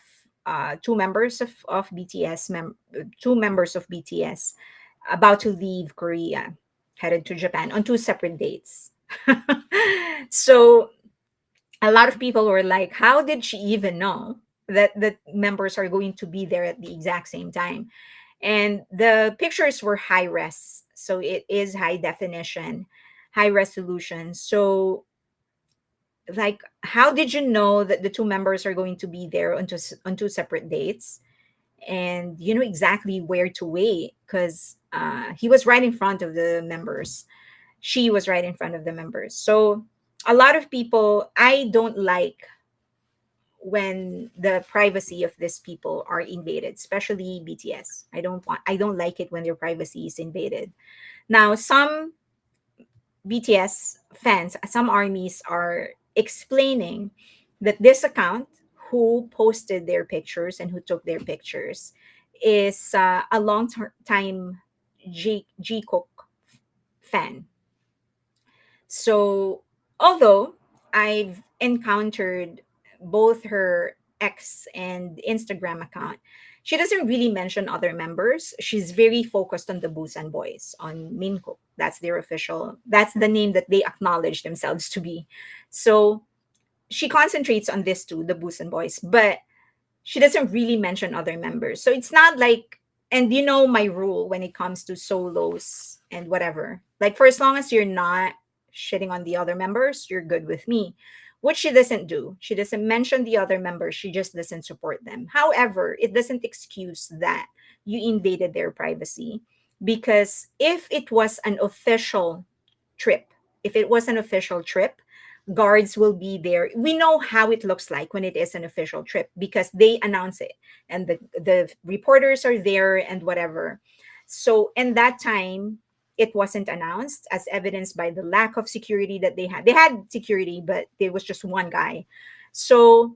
two members of BTS, two members of BTS about to leave Korea, headed to Japan on two separate dates. So a lot of people were like, how did she even know? that the members are going to be there at the exact same time. And the pictures were high res, so it is high definition, high resolution. So, like, how did you know that the two members are going to be there on two separate dates? And you know exactly where to wait, because he was right in front of the members. She was right in front of the members. So a lot of people, I don't like when the privacy of these people are invaded, especially BTS. I don't like it when their privacy is invaded. Now, some BTS fans, some armies are explaining that this account, who posted their pictures and who took their pictures, is a long time G Cook fan. So, although I've encountered both her X and Instagram account, she doesn't really mention other members. She's very focused on the Busan Boys, on Minkook. That's their official, that's the name that they acknowledge themselves to be. So she concentrates on this too, the Busan Boys. But she doesn't really mention other members. So it's not like, and you know my rule when it comes to solos and whatever. Like, for as long as you're not shitting on the other members, you're good with me. Which she doesn't do. She doesn't mention the other members. She just doesn't support them. However, it doesn't excuse that you invaded their privacy. Because if it was an official trip, if it was an official trip, guards will be there. We know how it looks like when it is an official trip because they announce it and the reporters are there and whatever. So in that time, it wasn't announced, as evidenced by the lack of security that they had. They had security, but there was just one guy. So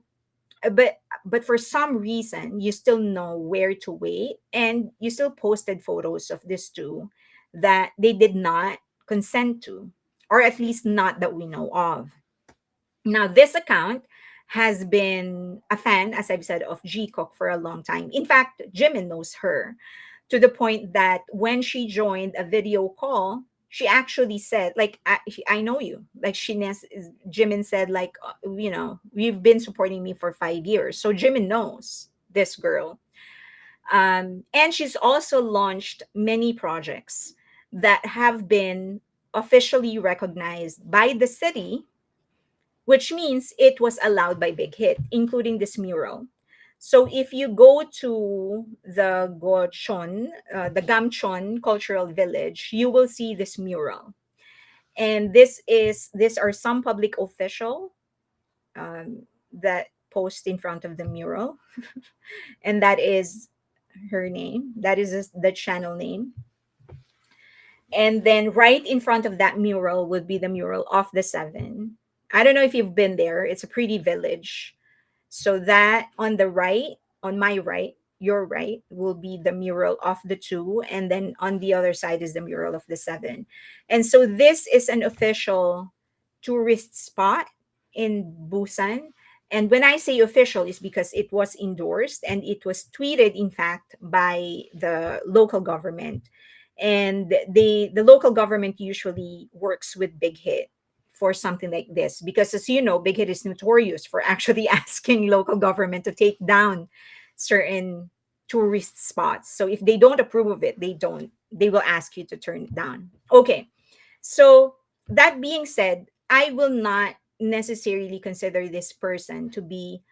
but for some reason you still know where to wait, and you still posted photos of this two that they did not consent to, or at least not that we know of. Now, this account has been a fan, as I've said, of G Cook for a long time. In fact, Jimin knows her to the point that when she joined a video call, she actually said, like, I know you. Like, Jimin said, like, you've been supporting me for 5 years. So Jimin knows this girl. And she's also launched many projects that have been officially recognized by the city, which means it was allowed by Big Hit, including this mural. So if you go to the Gamchon Cultural Village, you will see this mural. And these are some public official that post in front of the mural, and that is her name. That is the channel name. And then right in front of that mural would be the mural of the seven. I don't know if you've been there. It's a pretty village. So that on the right, on my right, your right, will be the mural of the two. And then on the other side is the mural of the seven. And so this is an official tourist spot in Busan. And when I say official, is because it was endorsed and it was tweeted, in fact, by the local government. And the local government usually works with Big Hit for something like this because, as you know, Big Hit is notorious for actually asking local government to take down certain tourist spots. So if they don't approve of it, they will ask you to turn it down. Okay, so that being said, I will not necessarily consider this person to be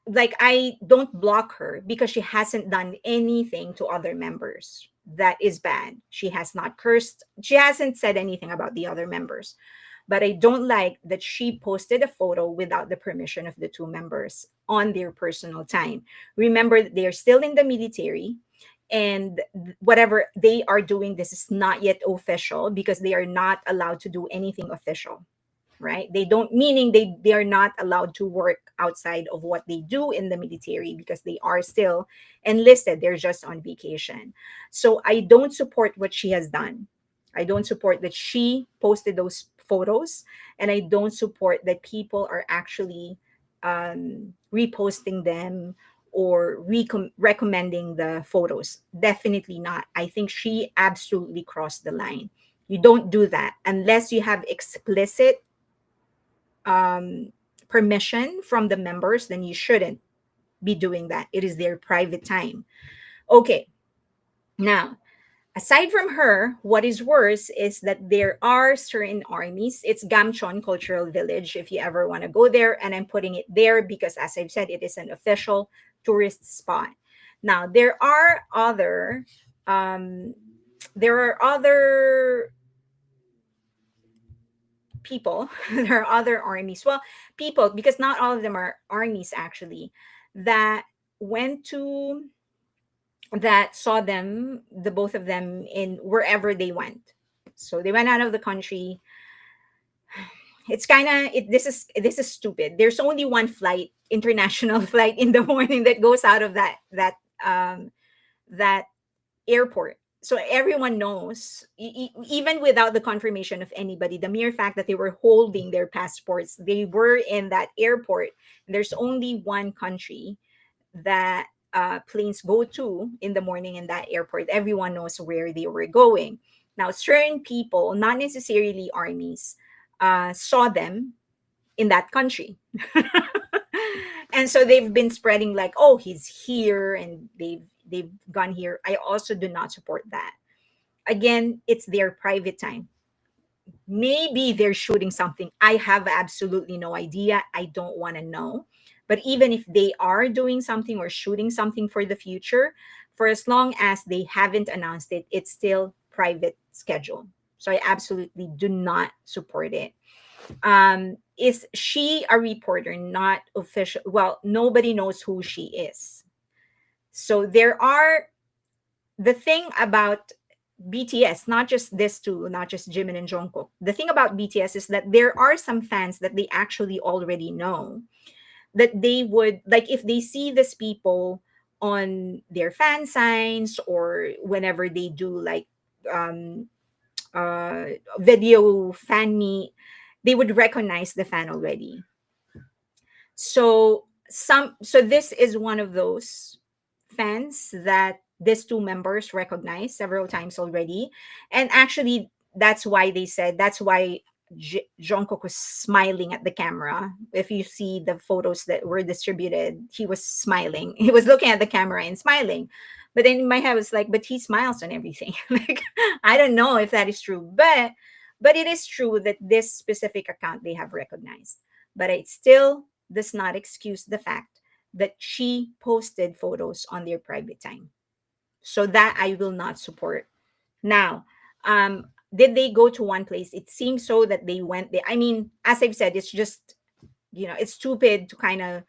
like, I don't block her because she hasn't done anything to other members that is bad. She has not cursed. She hasn't said anything about the other members. But I don't like that she posted a photo without the permission of the two members on their personal time. Remember, they're still in the military, and whatever they are doing, this is not yet official because they are not allowed to do anything official, right? They don't, meaning they are not allowed to work outside of what they do in the military because they are still enlisted. They're just on vacation. So I don't support what she has done. I don't support that she posted those photos, and I don't support that people are actually reposting them or recommending the photos. Definitely not. I think she absolutely crossed the line. You don't do that unless you have explicit permission from the members. Then you shouldn't be doing that. It is their private time. Okay. Now, aside from her, what is worse is that there are certain armies. It's Gamchon Cultural Village, if you ever want to go there. And I'm putting it there because, as I've said, it is an official tourist spot. Now, um, there are other people, there are other armies. Well, people, because not all of them are armies actually, that went to that saw them, the both of them, in wherever they went. So they went out of the country. It's kind of this is stupid. There's only one flight, international flight in the morning that goes out of um that airport. So everyone knows, even without the confirmation of anybody, the mere fact that they were holding their passports, they were in that airport. There's only one country that planes go to in the morning in that airport. Everyone knows where they were going. Now, certain people, not necessarily armies, saw them in that country. And so they've been spreading like, oh, he's here, and they've gone here. I also do not support that. Again, it's their private time. Maybe they're shooting something. I have absolutely no idea. I don't want to know. But even if they are doing something or shooting something for the future, for as long as they haven't announced it, it's still private schedule. So I absolutely do not support it. Is she a reporter? Not official. Well, nobody knows who she is. So there are the thing about BTS, not just this two, not just Jimin and Jungkook. The thing about BTS is that there are some fans that they actually already know, that they would like if they see these people on their fan signs or whenever they do like um video fan meet, they would recognize the fan already. So this is one of those fans that these two members recognize several times already. And actually, that's why Jungkook was smiling at the camera. If you see the photos that were distributed, he was smiling. He was looking at the camera and smiling. But then in my head, I was like, but he smiles on everything. Like, I don't know if that is true, but it is true that this specific account they have recognized. But it still does not excuse the fact that she posted photos on their private time. So that I will not support. Now, did they go to one place? It seems so that they went there. I mean, as I've said, it's just, it's stupid to kind of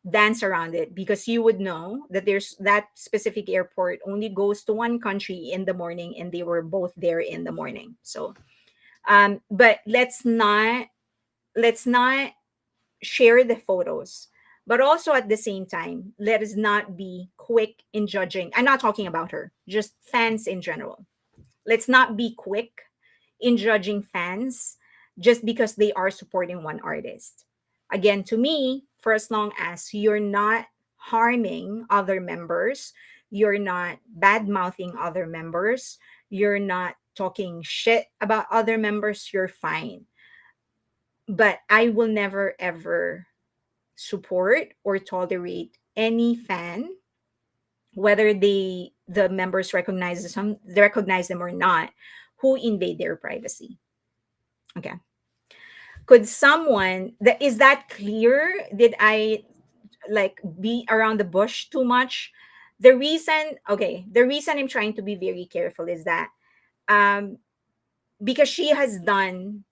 dance around it, because you would know that there's that specific airport only goes to one country in the morning, and they were both there in the morning. So, but let's not share the photos, but also at the same time, let us not be quick in judging. I'm not talking about her, just fans in general. Let's not be quick in judging fans just because they are supporting one artist. Again, to me, for as long as you're not harming other members, you're not bad mouthing other members, you're not talking shit about other members, you're fine. But I will never ever support or tolerate any fan, whether the members recognize them or not, who invade their privacy. Okay. Could someone that is that clear? Did I like be around the bush too much? The reason I'm trying to be very careful is that um because she has done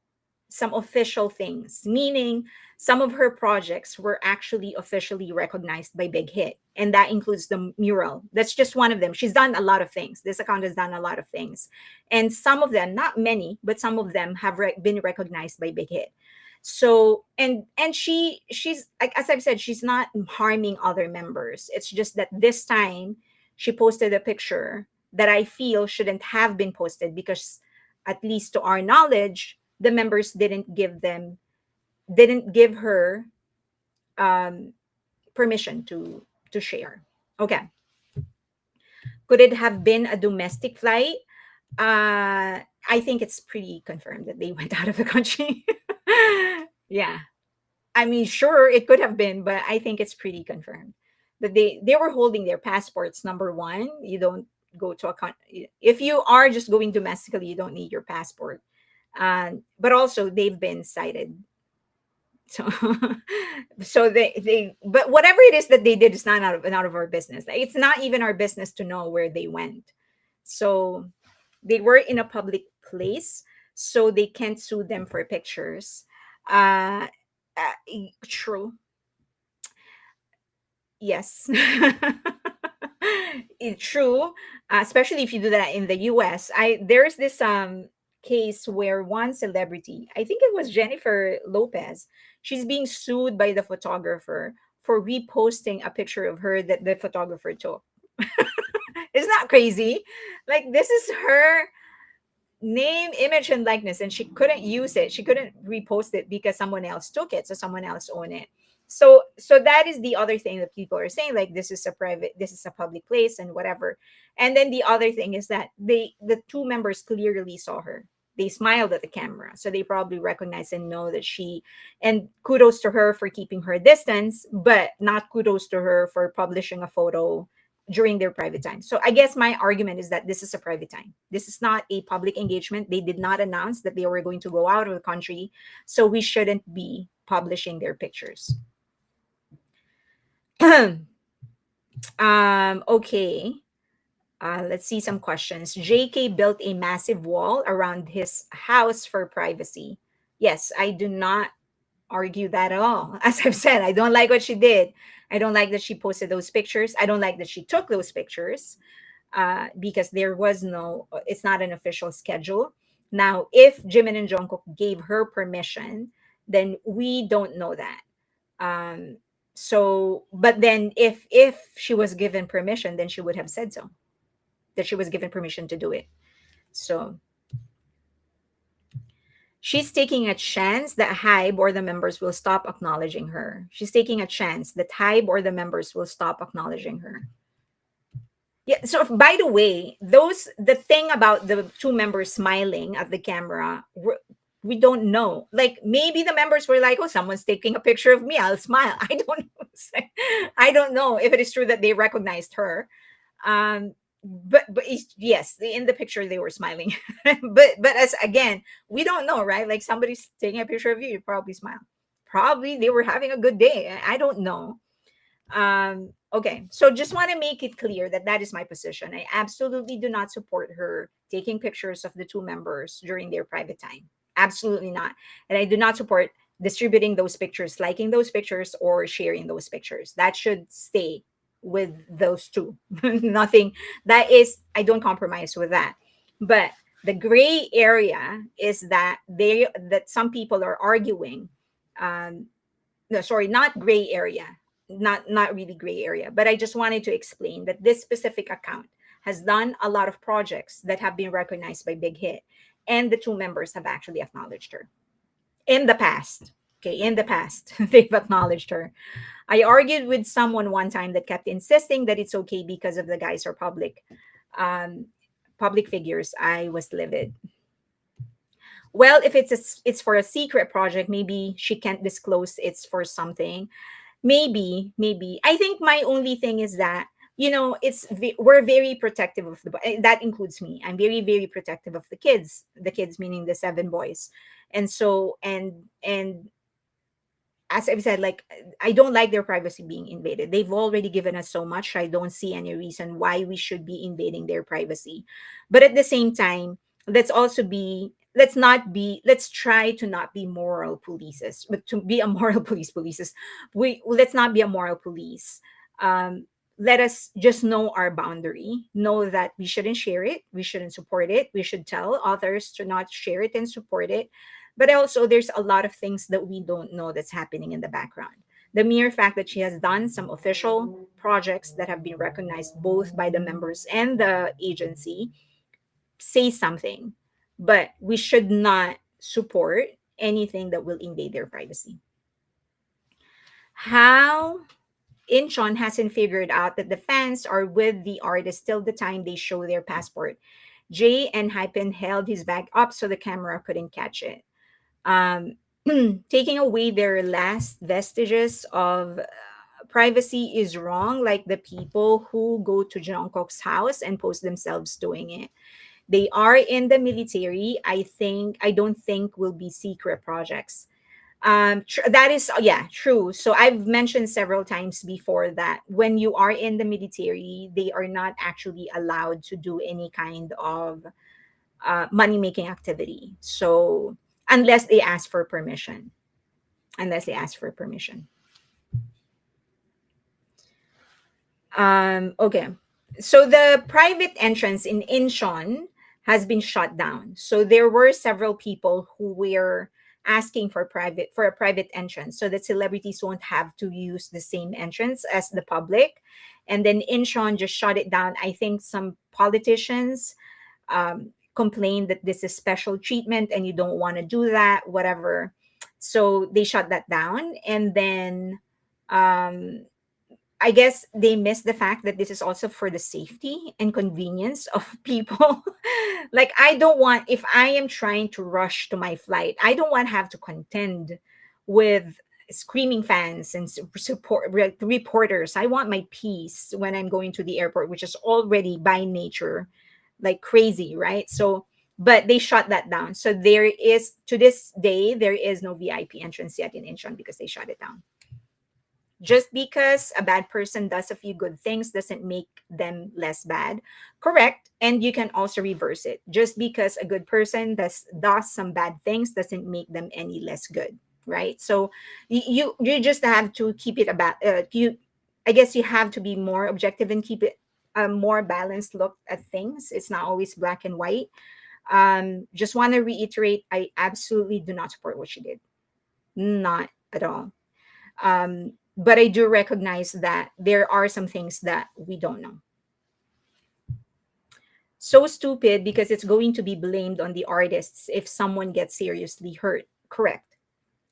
some official things, meaning some of her projects were actually officially recognized by Big Hit. And that includes the mural. That's just one of them. She's done a lot of things. This account has done a lot of things. And some of them, not many, but some of them have been recognized by Big Hit. So and she's like, as I've said, she's not harming other members. It's just that this time she posted a picture that I feel shouldn't have been posted, because at least to our knowledge, the members didn't give her um, permission to share. Okay. Could it have been a domestic flight? I think it's pretty confirmed that they went out of the country. Yeah. I mean, sure, it could have been, but I think it's pretty confirmed. that they were holding their passports. Number one, you don't go to a if you are just going domestically, you don't need your passport. But also they've been cited. So so they but whatever it is that they did is not of our business. Like, it's not even our business to know where they went. So they were in a public place, so they can't sue them for pictures. True. Yes. It's true, especially if you do that in the US. There's this case where one celebrity, I think it was Jennifer Lopez, she's being sued by the photographer for reposting a picture of her that the photographer took. Isn't that crazy? Like, this is her name, image, and likeness, and she couldn't use it. She couldn't repost it because someone else took it, so someone else owned it. So that is the other thing that people are saying, like, this is a public place and whatever. And then the other thing is that the two members clearly saw her. They smiled at the camera, so they probably recognize and know that she. And kudos to her for keeping her distance, but not kudos to her for publishing a photo during their private time. So I guess my argument is that this is a private time. This is not a public engagement. They did not announce that they were going to go out of the country, so we shouldn't be publishing their pictures. Okay. Let's see some questions. JK built a massive wall around his house for privacy. Yes, I do not argue that at all. As I've said, I don't like what she did. I don't like that she posted those pictures. I don't like that she took those pictures, because there was no, it's not an official schedule. Now, if Jimin and Jungkook gave her permission, then we don't know that. Um, so, but then if she was given permission, then she would have said so, that she was given permission to do it. So she's taking a chance that HYBE or the members will stop acknowledging her. She's taking a chance that HYBE or the members will stop acknowledging her. Yeah. So by the way, the thing about the two members smiling at the camera, we don't know. Like, maybe the members were like, "Oh, someone's taking a picture of me. I'll smile." I don't know. I don't know if it is true that they recognized her. But yes, in the picture they were smiling. But as again, we don't know, right? Like, somebody's taking a picture of you, you probably smile. Probably they were having a good day. I don't know. Okay, so just want to make it clear that that is my position. I absolutely do not support her taking pictures of the two members during their private time. Absolutely not. And I do not support distributing those pictures, liking those pictures, or sharing those pictures. That should stay with those two. Nothing that is, I don't compromise with that. But the gray area is that some people are arguing. No, sorry, not gray area, not really gray area, but I just wanted to explain that this specific account has done a lot of projects that have been recognized by Big Hit, and the two members have actually acknowledged her in the past. Okay, in the past, they've acknowledged her. I argued with someone one time that kept insisting that it's okay because of the guys are um, public figures. I was livid. Well, if it's for a secret project, maybe she can't disclose it's for something. Maybe. I think my only thing is that, we're very protective of that includes me. I'm very, very protective of the kids meaning the seven boys. And so, and as I've said, like, I don't like their privacy being invaded. They've already given us so much. I don't see any reason why we should be invading their privacy. But at the same time, let's try to not be moral polices, but to be a moral polices. Let's not be a moral police. Let us just know our boundary, know that we shouldn't share it, we shouldn't support it, we should tell others to not share it and support it. But also, there's a lot of things that we don't know that's happening in the background. The mere fact that she has done some official projects that have been recognized both by the members and the agency says something. But we should not support anything that will invade their privacy. How Incheon hasn't figured out that the fans are with the artist till the time they show their passport. Jay and Hypen held his bag up so the camera couldn't catch it. um, Taking away their last vestiges of privacy is wrong, like the people who go to Jungkook's house and post themselves doing it. They are in the military. I don't think will be secret projects. That is, yeah, true. So I've mentioned several times before that when you are in the military, they are not actually allowed to do any kind of money making activity. So unless they ask for permission, unless they ask for permission. Okay. So the private entrance in Incheon has been shut down. So there were several people who were asking for a private entrance so that celebrities won't have to use the same entrance as the public. And then Incheon just shut it down. I think some politicians complained that this is special treatment and you don't want to do that, whatever. So they shut that down. And then um, I guess they miss the fact that this is also for the safety and convenience of people. Like, I don't want, if I am trying to rush to my flight, I don't want to have to contend with screaming fans and reporters. I want my peace when I'm going to the airport, which is already by nature like crazy, right? So, but they shut that down. So there is, to this day, there is no VIP entrance yet in Incheon because they shut it down. Just because a bad person does a few good things doesn't make them less bad. Correct. And you can also reverse it. Just because a good person does some bad things doesn't make them any less good. Right. So you just have to keep it about you. I guess you have to be more objective and keep it a more balanced look at things. It's not always black and white. Just want to reiterate, I absolutely do not support what she did. Not at all. But I do recognize that there are some things that we don't know. So stupid because it's going to be blamed on the artists if someone gets seriously hurt. Correct.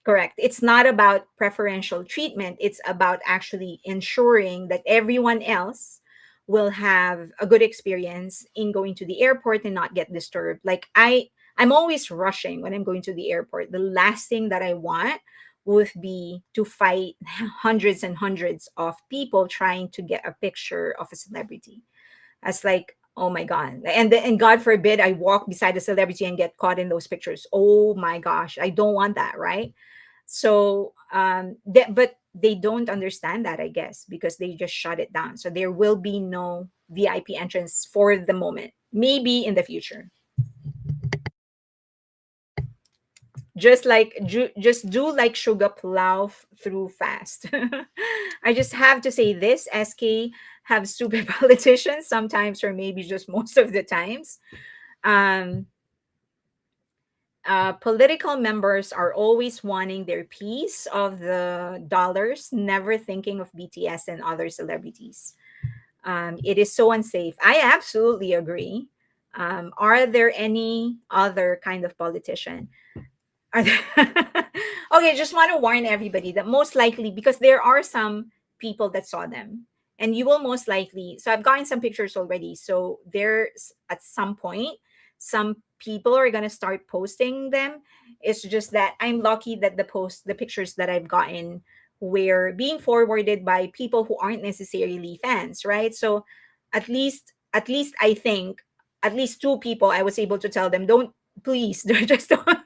Correct. It's not about preferential treatment. It's about actually ensuring that everyone else will have a good experience in going to the airport and not get disturbed. Like I'm always rushing when I'm going to the airport. The last thing that I want would be to fight hundreds and hundreds of people trying to get a picture of a celebrity. As like, oh my god, and God forbid I walk beside a celebrity and get caught in those pictures. Oh my gosh, I don't want that, right? So but they don't understand that, I guess, because they just shut it down. So there will be no VIP entrance for the moment. Maybe in the future. Just do like sugar plow through fast. I just have to say this, SK have stupid politicians sometimes, or maybe just most of the times. um Political members are always wanting their piece of the dollars, never thinking of BTS and other celebrities. It is so unsafe. I absolutely agree. Are there any other kind of politician? Are there... Okay, just want to warn everybody that most likely, because there are some people that saw them, and you will most likely. So I've gotten some pictures already. So there's at some point, some people are gonna start posting them. It's just that I'm lucky that the pictures that I've gotten were being forwarded by people who aren't necessarily fans, right? So at least I think at least two people I was able to tell them, don't, please, just don't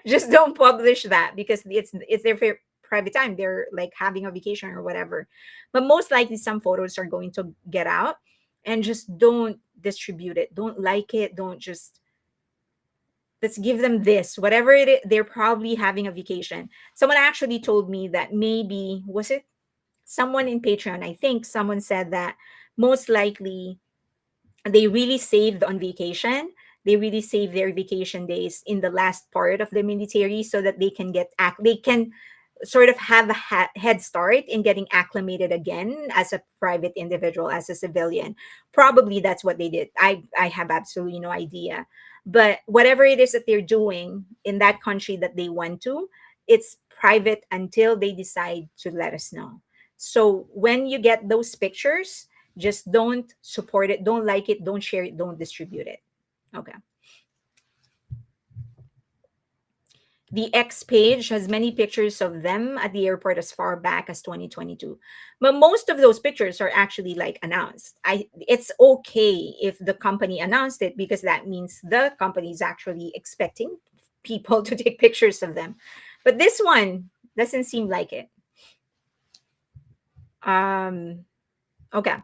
just don't publish that because it's their private time. They're like having a vacation or whatever. But most likely some photos are going to get out, and just don't distribute it, don't like it, don't just, let's give them this, whatever it is. They're probably having a vacation. Someone actually told me that, maybe was it someone in Patreon, I think someone said that most likely they really saved on vacation. They really save their vacation days in the last part of the military so that they can they can sort of have a head start in getting acclimated again as a private individual, as a civilian. Probably that's what they did. I have absolutely no idea. But whatever it is that they're doing in that country that they went to, it's private until they decide to let us know. So when you get those pictures, just don't support it, don't like it, don't share it, don't distribute it. Okay. The X page has many pictures of them at the airport as far back as 2022. But most of those pictures are actually like announced. It's okay if the company announced it because that means the company is actually expecting people to take pictures of them. But this one doesn't seem like it. Um okay.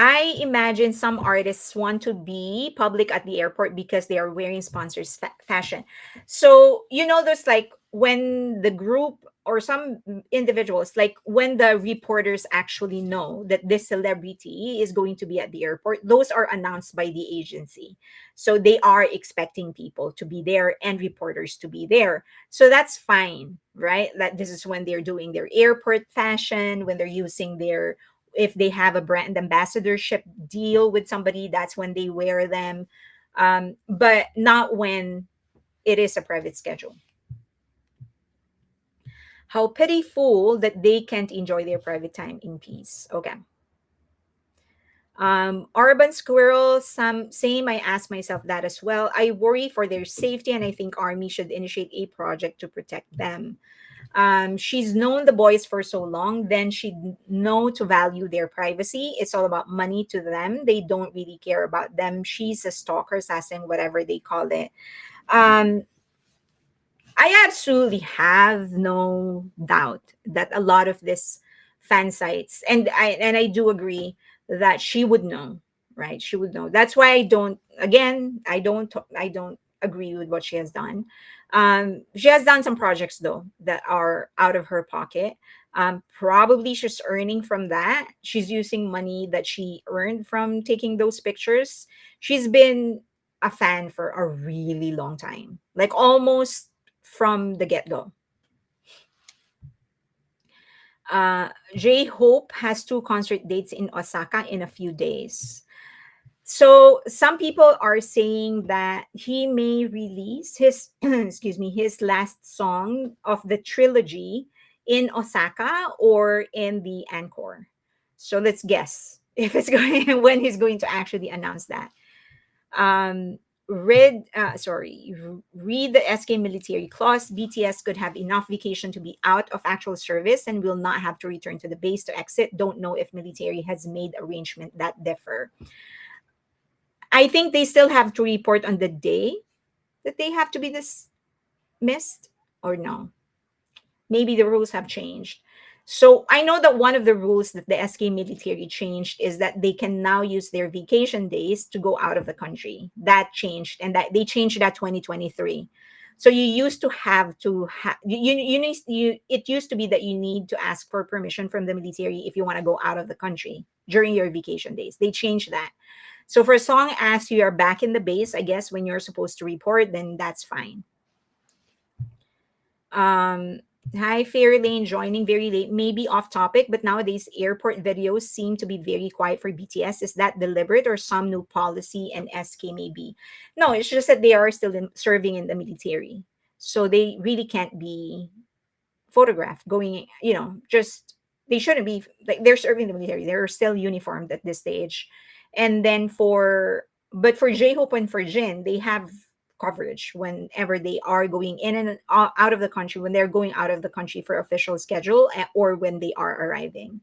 I imagine some artists want to be public at the airport because they are wearing sponsors fashion. So, there's like when the group or some individuals, like when the reporters actually know that this celebrity is going to be at the airport, those are announced by the agency. So they are expecting people to be there and reporters to be there. So that's fine, right? That this is when they're doing their airport fashion, when they're using their, if they have a brand ambassadorship deal with somebody, that's when they wear them. But not when it is a private schedule. How pitiful that they can't enjoy their private time in peace. Okay. Urban squirrels, some same. I ask myself that as well. I worry for their safety, and I think army should initiate a project to protect them. She's known the boys for so long, then she'd know to value their privacy. It's all about money to them. They don't really care about them. She's a stalker, assassin, whatever they call it. Um, I absolutely have no doubt that a lot of this fan sites, and I do agree that she would know, right? She would know. That's why I don't. Again, I don't agree with what she has done. She has done some projects though that are out of her pocket. Probably she's earning from that. She's using money that she earned from taking those pictures. She's been a fan for a really long time, like almost from the get go. J Hope has two concert dates in Osaka in a few days. So some people are saying that he may release his excuse me, his last song of the trilogy in Osaka or in the encore. So let's guess if it's going when he's going to actually announce that. Read the SK military clause. BTS could have enough vacation to be out of actual service and will not have to return to the base to exit. Don't know if military has made arrangement that differ. I think they still have to report on the day that they have to be dismissed, or no. Maybe the rules have changed. So I know that one of the rules that the SK military changed is that they can now use their vacation days to go out of the country. That changed, and that they changed that 2023. So you used to have to it used to be that you need to ask for permission from the military if you want to go out of the country during your vacation days. They changed that. So for as long as you are back in the base, I guess when you're supposed to report, then that's fine. Um, Hi, Fairy Lane joining very late, maybe off topic, but nowadays airport videos seem to be very quiet for BTS. Is that deliberate or some new policy and SK maybe? No, it's just that they are still serving in the military. So they really can't be photographed going, just they shouldn't be like they're serving the military. They're still uniformed at this stage. And then but for J-Hope and for Jin, they have coverage whenever they are going in and out of the country, when they're going out of the country for official schedule, or when they are arriving.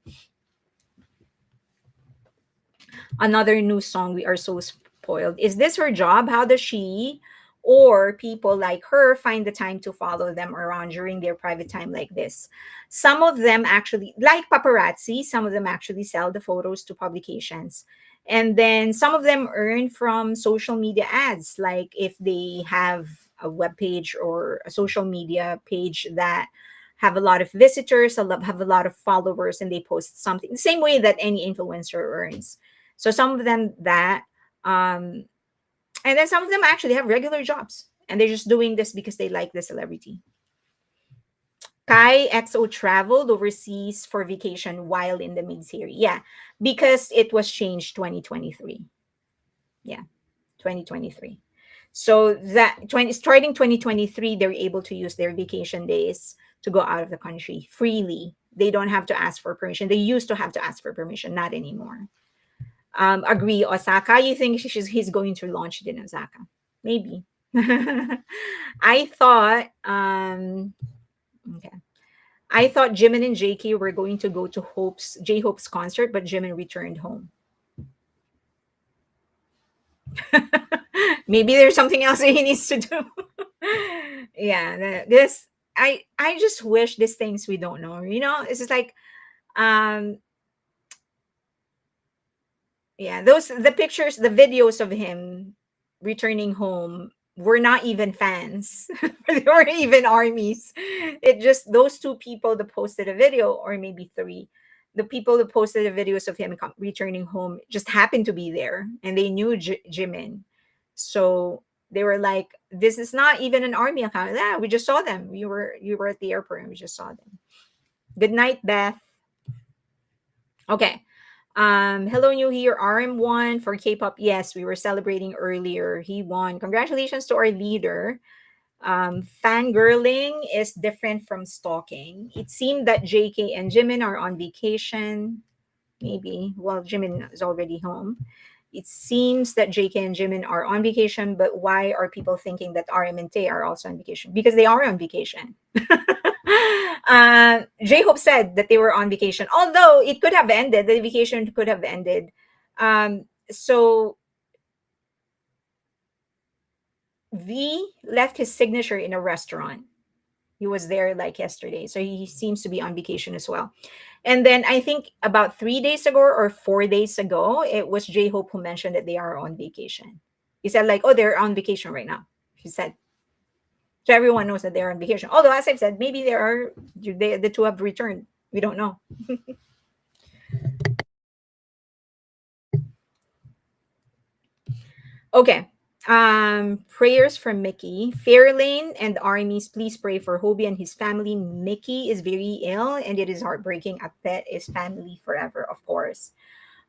Another new song, We Are So Spoiled. Is this her job? How does she or people like her find the time to follow them around during their private time like this? Some of them actually, like paparazzi, some of them actually sell the photos to publications. And then some of them earn from social media ads, like if they have a web page or a social media page that have a lot of visitors, have a lot of followers, and they post something the same way that any influencer earns. So some of them that, um, and then some of them actually have regular jobs and they're just doing this because they like the celebrity. Kai XO traveled overseas for vacation while in the military. Yeah, because it was changed 2023. Yeah, 2023. So that starting 2023, they're able to use their vacation days to go out of the country freely. They don't have to ask for permission. They used to have to ask for permission, not anymore. Agree, Osaka. You think he's going to launch it in Osaka? Maybe. I thought okay. I thought Jimin and JK were going to go to J Hope's concert, but Jimin returned home. Maybe there's something else that he needs to do. Yeah, this I just wish these things we don't know. It's just like um yeah, those the pictures, the videos of him returning home were not even fans. They weren't even armies. It just those two people that posted a video, or maybe three. The people that posted the videos of him returning home just happened to be there, and they knew Jimin. So they were like, "This is not even an army account. Yeah, we just saw them. You were at the airport, and we just saw them." Good night, Beth. Okay. Hello, new here. RM won for K-pop. Yes, we were celebrating earlier. He won. Congratulations to our leader. Fangirling is different from stalking. It seemed that JK and Jimin are on vacation. Maybe. Well, Jimin is already home. It seems that JK and Jimin are on vacation, but why are people thinking that RM and Tay are also on vacation? Because they are on vacation. J Hope said that they were on vacation, although it could have ended. The vacation could have ended. So V left his signature in a restaurant. He was there like yesterday, so he seems to be on vacation as well. And then I think about 3 days ago or 4 days ago, it was J Hope who mentioned that they are on vacation. He said like, "Oh, they're on vacation right now." He said, so everyone knows that they're on vacation. Although, as I've said, maybe the two have returned. We don't know. Okay. Prayers from Mickey. Fairlane and armies, please pray for Hobie and his family. Mickey is very ill and it is heartbreaking. A pet is family forever, of course.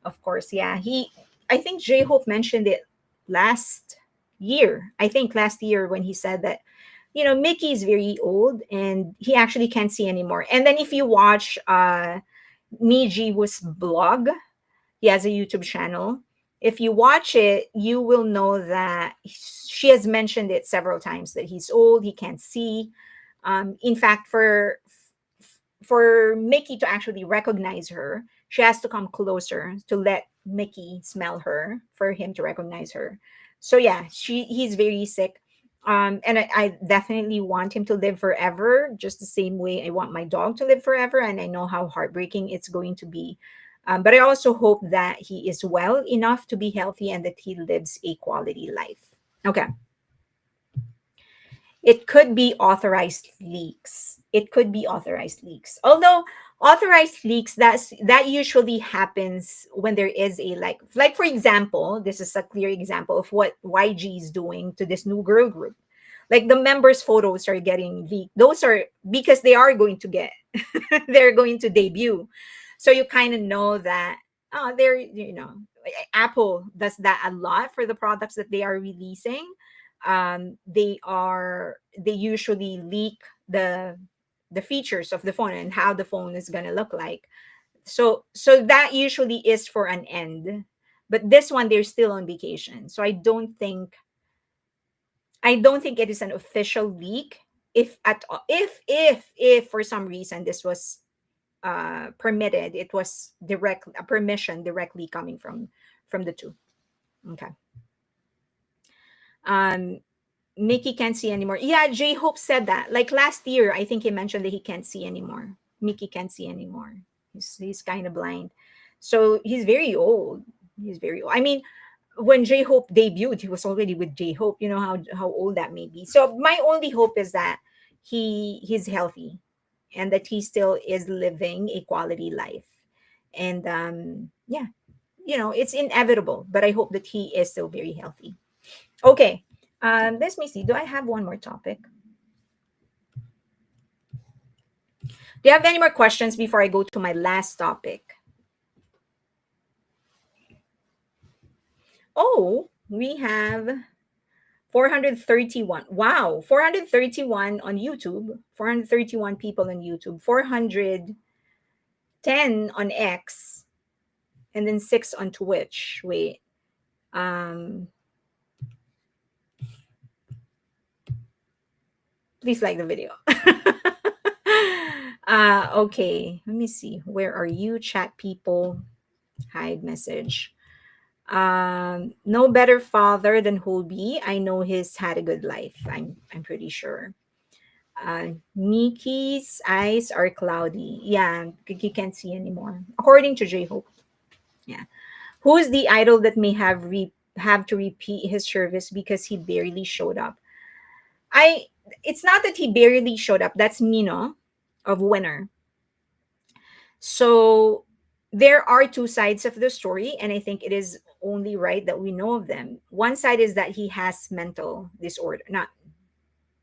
Of course, yeah. I think J Hope mentioned it last year. I think last year when he said that, Mickey is very old and he actually can't see anymore. And then if you watch Miji was blog, he has a YouTube channel. If you watch it, you will know that she has mentioned it several times that he's old, he can't see. In fact, for Mickey to actually recognize her, she has to come closer to let Mickey smell her for him to recognize her. So yeah, he's very sick. And I definitely want him to live forever, just the same way I want my dog to live forever. And I know how heartbreaking it's going to be. But I also hope that he is well enough to be healthy and that he lives a quality life. Okay. It could be authorized leaks. It could be authorized leaks. Although authorized leaks, that usually happens when there is a like for example, this is a clear example of what YG is doing to this new girl group. Like the members' photos are getting leaked. Those are because they are going to get they're going to debut. So you kind of know that they're Apple does that a lot for the products that they are releasing. They usually leak the features of the phone and how the phone is going to look like. So that usually is for an end, but this one they're still on vacation, so I don't think it is an official leak. If at all, if for some reason this was permitted, it was direct a permission directly coming from the two. Okay. um Mickey can't see anymore. Yeah, J Hope said that. Like last year, I think he mentioned that he can't see anymore. Mickey can't see anymore. He's kind of blind. So he's very old. He's very old. I mean, when J Hope debuted, he was already with J Hope. You know how old that may be. So my only hope is that he's healthy and that he still is living a quality life. And yeah, it's inevitable, but I hope that he is still very healthy. Okay. Let me see. Do I have one more topic? Do you have any more questions before I go to my last topic? Oh, we have 431. Wow, 431 on YouTube, 431 people on YouTube, 410 on X, and then 6 on Twitch. Wait. Um Please like the video. Okay, let me see. Where are you, chat people? Hide message. No better father than Hobie. I know he's had a good life. I'm pretty sure. Mickey's eyes are cloudy. Yeah, you can't see anymore. According to J Hope. Yeah. Who is the idol that may have to repeat his service because he barely showed up? I It's not that he barely showed up. That's Mino of Winner. So there are two sides of the story, and I think it is only right that we know of them. One side is that he has mental disorder, not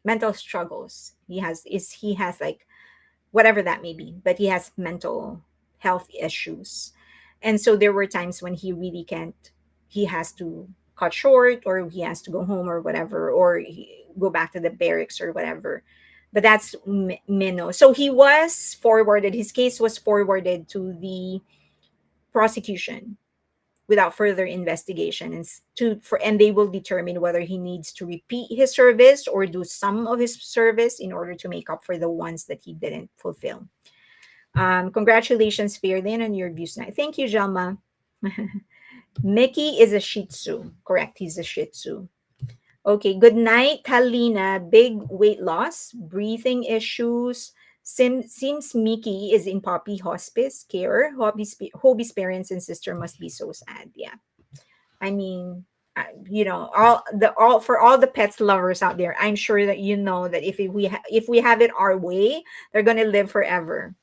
mental struggles. He has like whatever that may be, but he has mental health issues. And so there were times when he really can't, he has to cut short, or he has to go home or whatever, or go back to the barracks or whatever. But that's Minnow. So he was forwarded, his case was forwarded to the prosecution without further investigation, and and they will determine whether he needs to repeat his service or do some of his service in order to make up for the ones that he didn't fulfill. Congratulations, Fairlyn, on your views tonight. Thank you, Jalma. Mickey is a Shih Tzu. Correct, he's a Shih Tzu. Okay, good night, Kalina. Big weight loss, breathing issues. Seems Mickey is in puppy hospice care. Hobie's parents and sister must be so sad. Yeah, I mean, all for all the pets lovers out there. I'm sure that you know that if we have it our way, they're gonna live forever.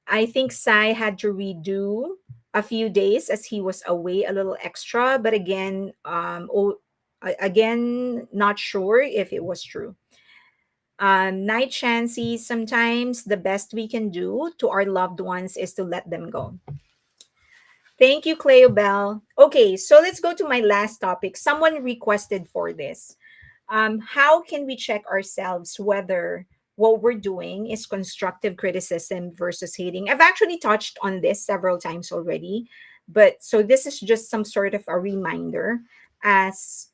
I think Sai had to redo a few days as he was away a little extra, but again, again, not sure if it was true. Night chances, sometimes the best we can do to our loved ones is to let them go. Thank you, Cleo Bell. Okay, so let's go to my last topic. Someone requested for this. How can we check ourselves whether what we're doing is constructive criticism versus hating? I've actually touched on this several times already, but so this is just some sort of a reminder, as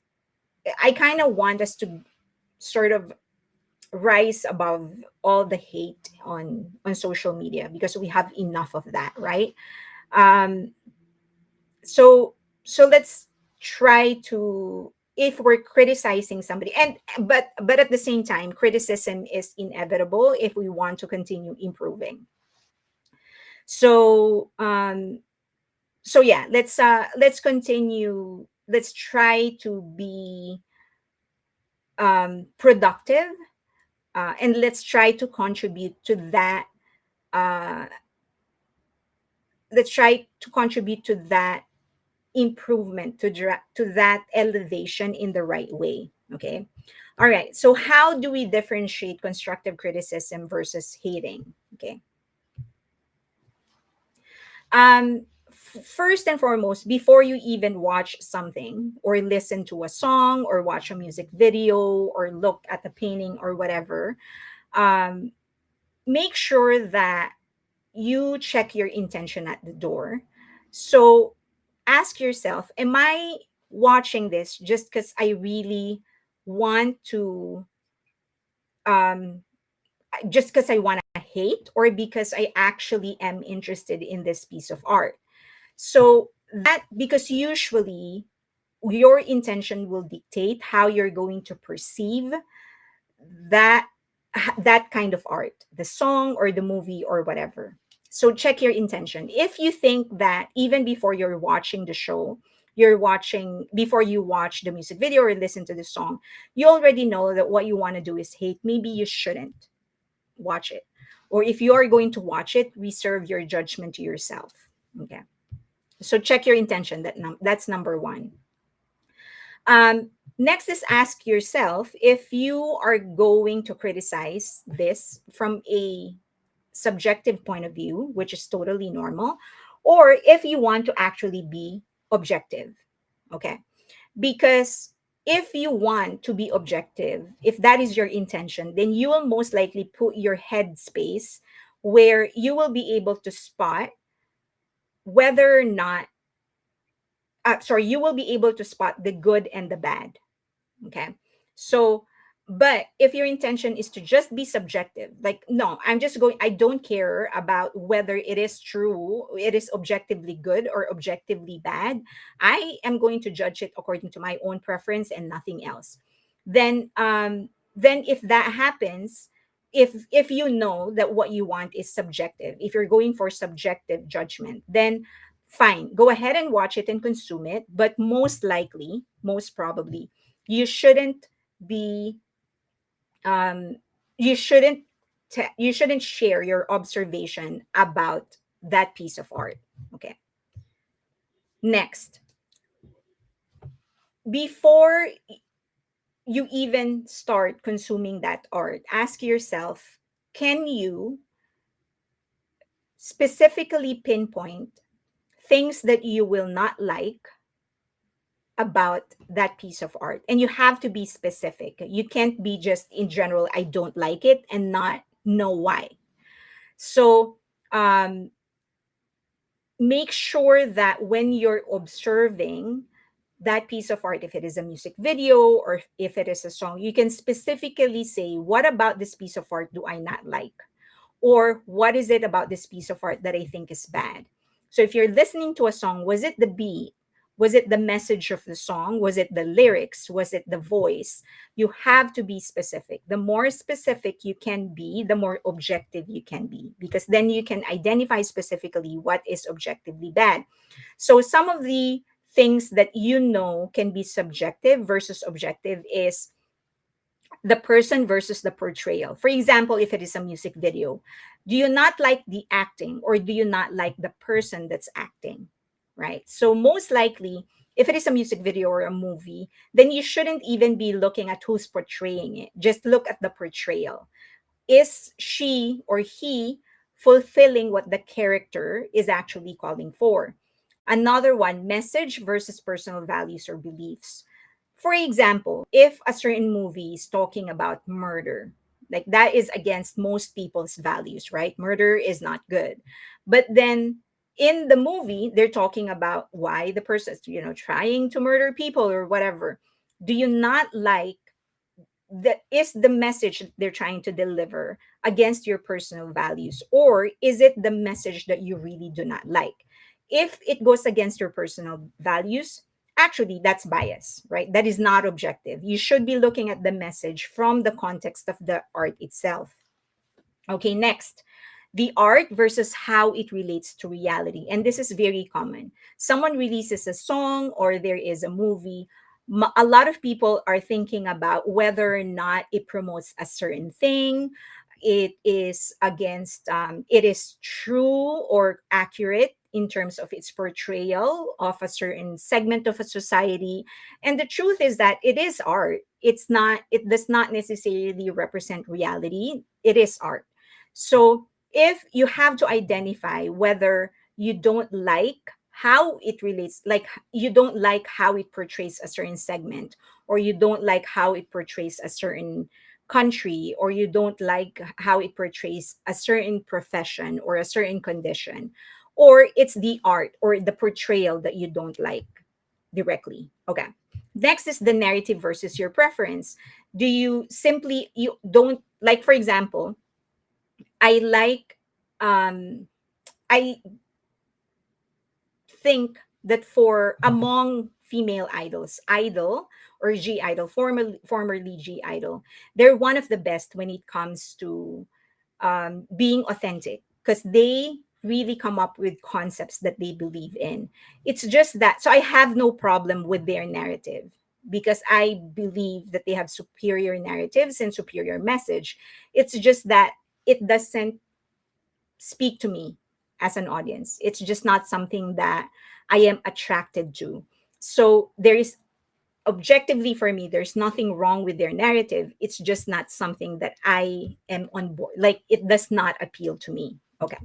I kind of want us to sort of rise above all the hate on social media, because we have enough of that, right? Um, so let's try to, if we're criticizing somebody, and but at the same time, criticism is inevitable if we want to continue improving. So yeah, let's continue, let's try to be productive, and let's try to contribute to that, uh, let's try to contribute to that improvement, to that elevation in the right way. Okay, all right, so how do we differentiate constructive criticism versus hating? Okay, first and foremost, before you even watch something or listen to a song or watch a music video or look at the painting or whatever, um, make sure that you check your intention at the door. So ask yourself, am I watching this just because I really want to, um, just because I want to hate, or because I actually am interested in this piece of art? So that, because usually your intention will dictate how you're going to perceive that that kind of art, the song or the movie or whatever. So check your intention. If you think that even before you're watching the show, before you watch the music video or listen to the song, you already know that what you want to do is hate, maybe you shouldn't watch it. Or if you are going to watch it, reserve your judgment to yourself. Okay, so check your intention. That's number one. Next is ask yourself if you are going to criticize this from a subjective point of view, which is totally normal, or if you want to actually be objective. Okay. Because if you want to be objective, if that is your intention, then you will most likely put your head space where you will be able to spot whether or not, sorry, you will be able to spot the good and the bad. Okay. So But if your intention is to just be subjective, like, no, I'm just going, I don't care about whether it is true, it is objectively good or objectively bad. I am going to judge it according to my own preference and nothing else. Then if that happens, if you know that what you want is subjective, if you're going for subjective judgment, then fine, go ahead and watch it and consume it. But most likely, most probably, you shouldn't be um, you shouldn't you shouldn't share your observation about that piece of art. Okay. Next, before you even start consuming that art, ask yourself, can you specifically pinpoint things that you will not like about that piece of art? And you have to be specific. You can't be just in general, I don't like it, and not know why. So make sure that when you're observing that piece of art, if it is a music video or if it is a song, you can specifically say, what about this piece of art do I not like? Or what is it about this piece of art that I think is bad? So if you're listening to a song, was it the beat? Was it the message of the song? Was it the lyrics? Was it the voice? You have to be specific. The more specific you can be, the more objective you can be, because then you can identify specifically what is objectively bad. So some of the things that you know can be subjective versus objective is the person versus the portrayal. For example, if it is a music video, do you not like the acting or do you not like the person that's acting? Right. So, most likely, if it is a music video or a movie, then you shouldn't even be looking at who's portraying it. Just look at the portrayal. Is she or he fulfilling what the character is actually calling for? Another one, message versus personal values or beliefs. For example, if a certain movie is talking about murder, like that is against most people's values, right? Murder is not good. But then in the movie, they're talking about why the person is, trying to murder people or whatever. Do you not like that? Is the message that they're trying to deliver against your personal values, or is it the message that you really do not like? If it goes against your personal values, actually that's bias, right? That is not objective. You should be looking at the message from the context of the art itself. Okay, next, the art versus how it relates to reality. And this is very common. Someone releases a song or there is a movie. A lot of people are thinking about whether or not it promotes a certain thing, it is against, it is true or accurate in terms of its portrayal of a certain segment of a society. And the truth is that it is art. It does not necessarily represent reality. It is art. So if you have to identify whether you don't like how it relates, like you don't like how it portrays a certain segment, or you don't like how it portrays a certain country, or you don't like how it portrays a certain profession or a certain condition, or it's the art or the portrayal that you don't like directly. Okay. Next is the narrative versus your preference. Do you simply, you don't like, for example, I like, um, I think that for among female idols, Idol or G Idol, formerly G Idol, they're one of the best when it comes to being authentic, because they really come up with concepts that they believe in. It's just that, so I have no problem with their narrative because I believe that they have superior narratives and superior message. It's just that it doesn't speak to me as an audience. It's just not something that I am attracted to. So there is, objectively for me, there's nothing wrong with their narrative. It's just not something that I am on board. Like it does not appeal to me. Okay.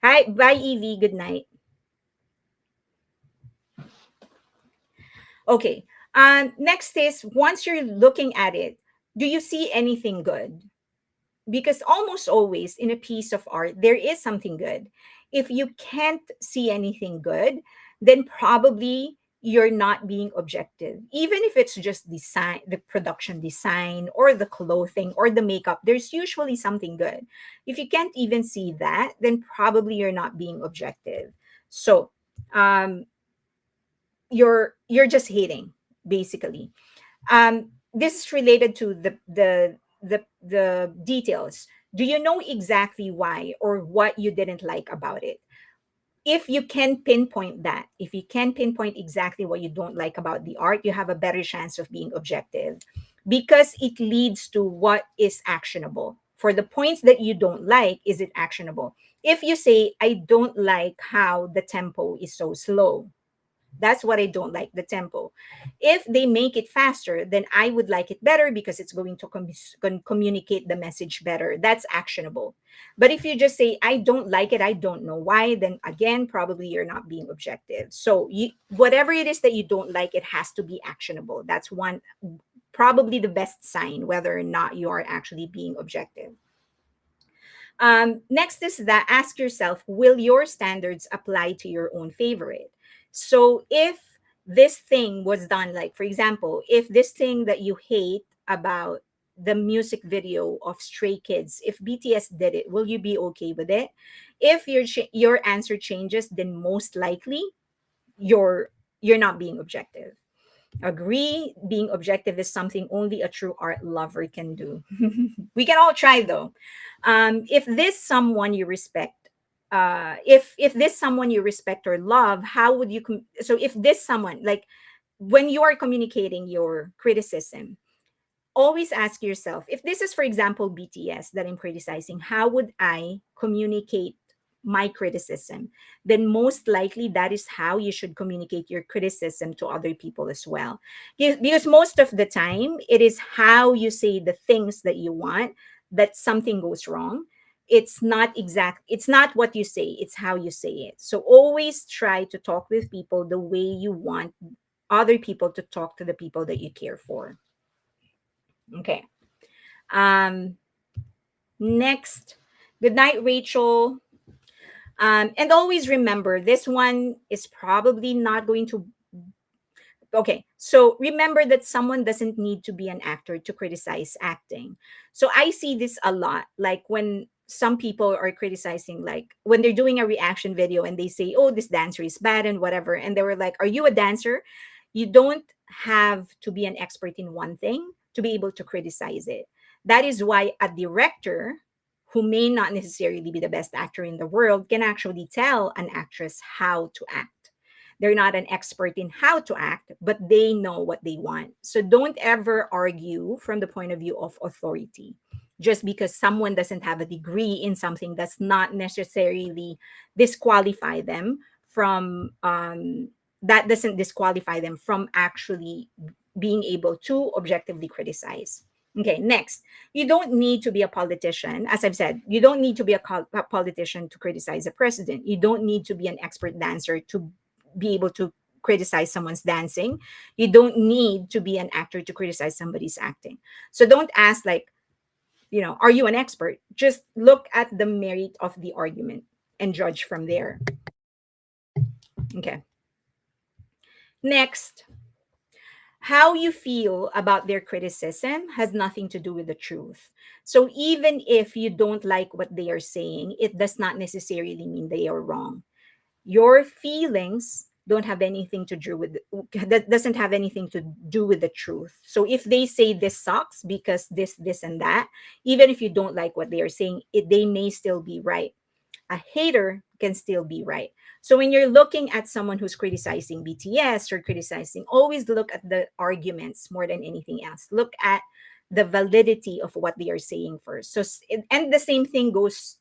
Hi, bye Evie. Good night. Okay. Next is, once you're looking at it, do you see anything good? Because almost always in a piece of art there is something good. If you can't see anything good, then probably you're not being objective. Even if it's just design, the production design, or the clothing, or the makeup, there's usually something good. If you can't even see that, then probably you're not being objective. So um, you're just hating, basically. This is related to the details. Do you know exactly why or what you didn't like about it? If you can pinpoint that, if you can pinpoint exactly what you don't like about the art, you have a better chance of being objective, because it leads to what is actionable. For the points that you don't like, is it actionable? If you say, I don't like how the tempo is so slow, that's what I don't like, the tempo. If they make it faster, then I would like it better because it's going to communicate the message better. That's actionable. But if you just say, I don't like it, I don't know why, then again, probably you're not being objective. So whatever it is that you don't like, it has to be actionable. That's one, probably the best sign whether or not you are actually being objective. Next is that ask yourself, will your standards apply to your own favorite? So if this thing was done, like for example, if this thing that you hate about the music video of Stray Kids, if BTS did it, will you be okay with it? If your answer changes, then most likely you're you're not being objective. Agree, being objective is something only a true art lover can do. We can all try though. If this someone you respect, if this someone you respect or love, how would you? So if this someone, like when you are communicating your criticism, always ask yourself, if this is for example BTS that I'm criticizing, how would I communicate my criticism? Then most likely that is how you should communicate your criticism to other people as well. Because most of the time it is how you say the things that you want that something goes wrong. It's not what you say, it's how you say it. So always try to talk with people the way you want other people to talk to the people that you care for. Okay. Um, Next, good night, Rachel. And always remember, this one is probably not going to. Okay, so remember that someone doesn't need to be an actor to criticize acting. So I see this a lot, like when some people are criticizing, like when they're doing a reaction video and they say, oh, this dancer is bad and whatever. And they were like, are you a dancer? You don't have to be an expert in one thing to be able to criticize it. That is why a director who may not necessarily be the best actor in the world can actually tell an actress how to act. They're not an expert in how to act, but they know what they want. So don't ever argue from the point of view of authority. Just because someone doesn't have a degree in something does not necessarily disqualify them from that doesn't disqualify them from actually being able to objectively criticize. Okay, next, you don't need to be a politician. As I've said, you don't need to be a politician to criticize a president. You don't need to be an expert dancer to be able to criticize someone's dancing. You don't need to be an actor to criticize somebody's acting. So don't ask, like, are you an expert? Just look at the merit of the argument and judge from there. Okay. Next, how you feel about their criticism has nothing to do with the truth. So even if you don't like what they are saying, it does not necessarily mean they are wrong. Your feelings don't have anything to do with that doesn't have anything to do with the truth. So if they say this sucks because this and that, even if you don't like what they are saying, they may still be right. A hater can still be right. So when you're looking at someone who's criticizing BTS or criticizing, always look at the arguments more than anything else. Look at the validity of what they are saying first. So and the same thing goes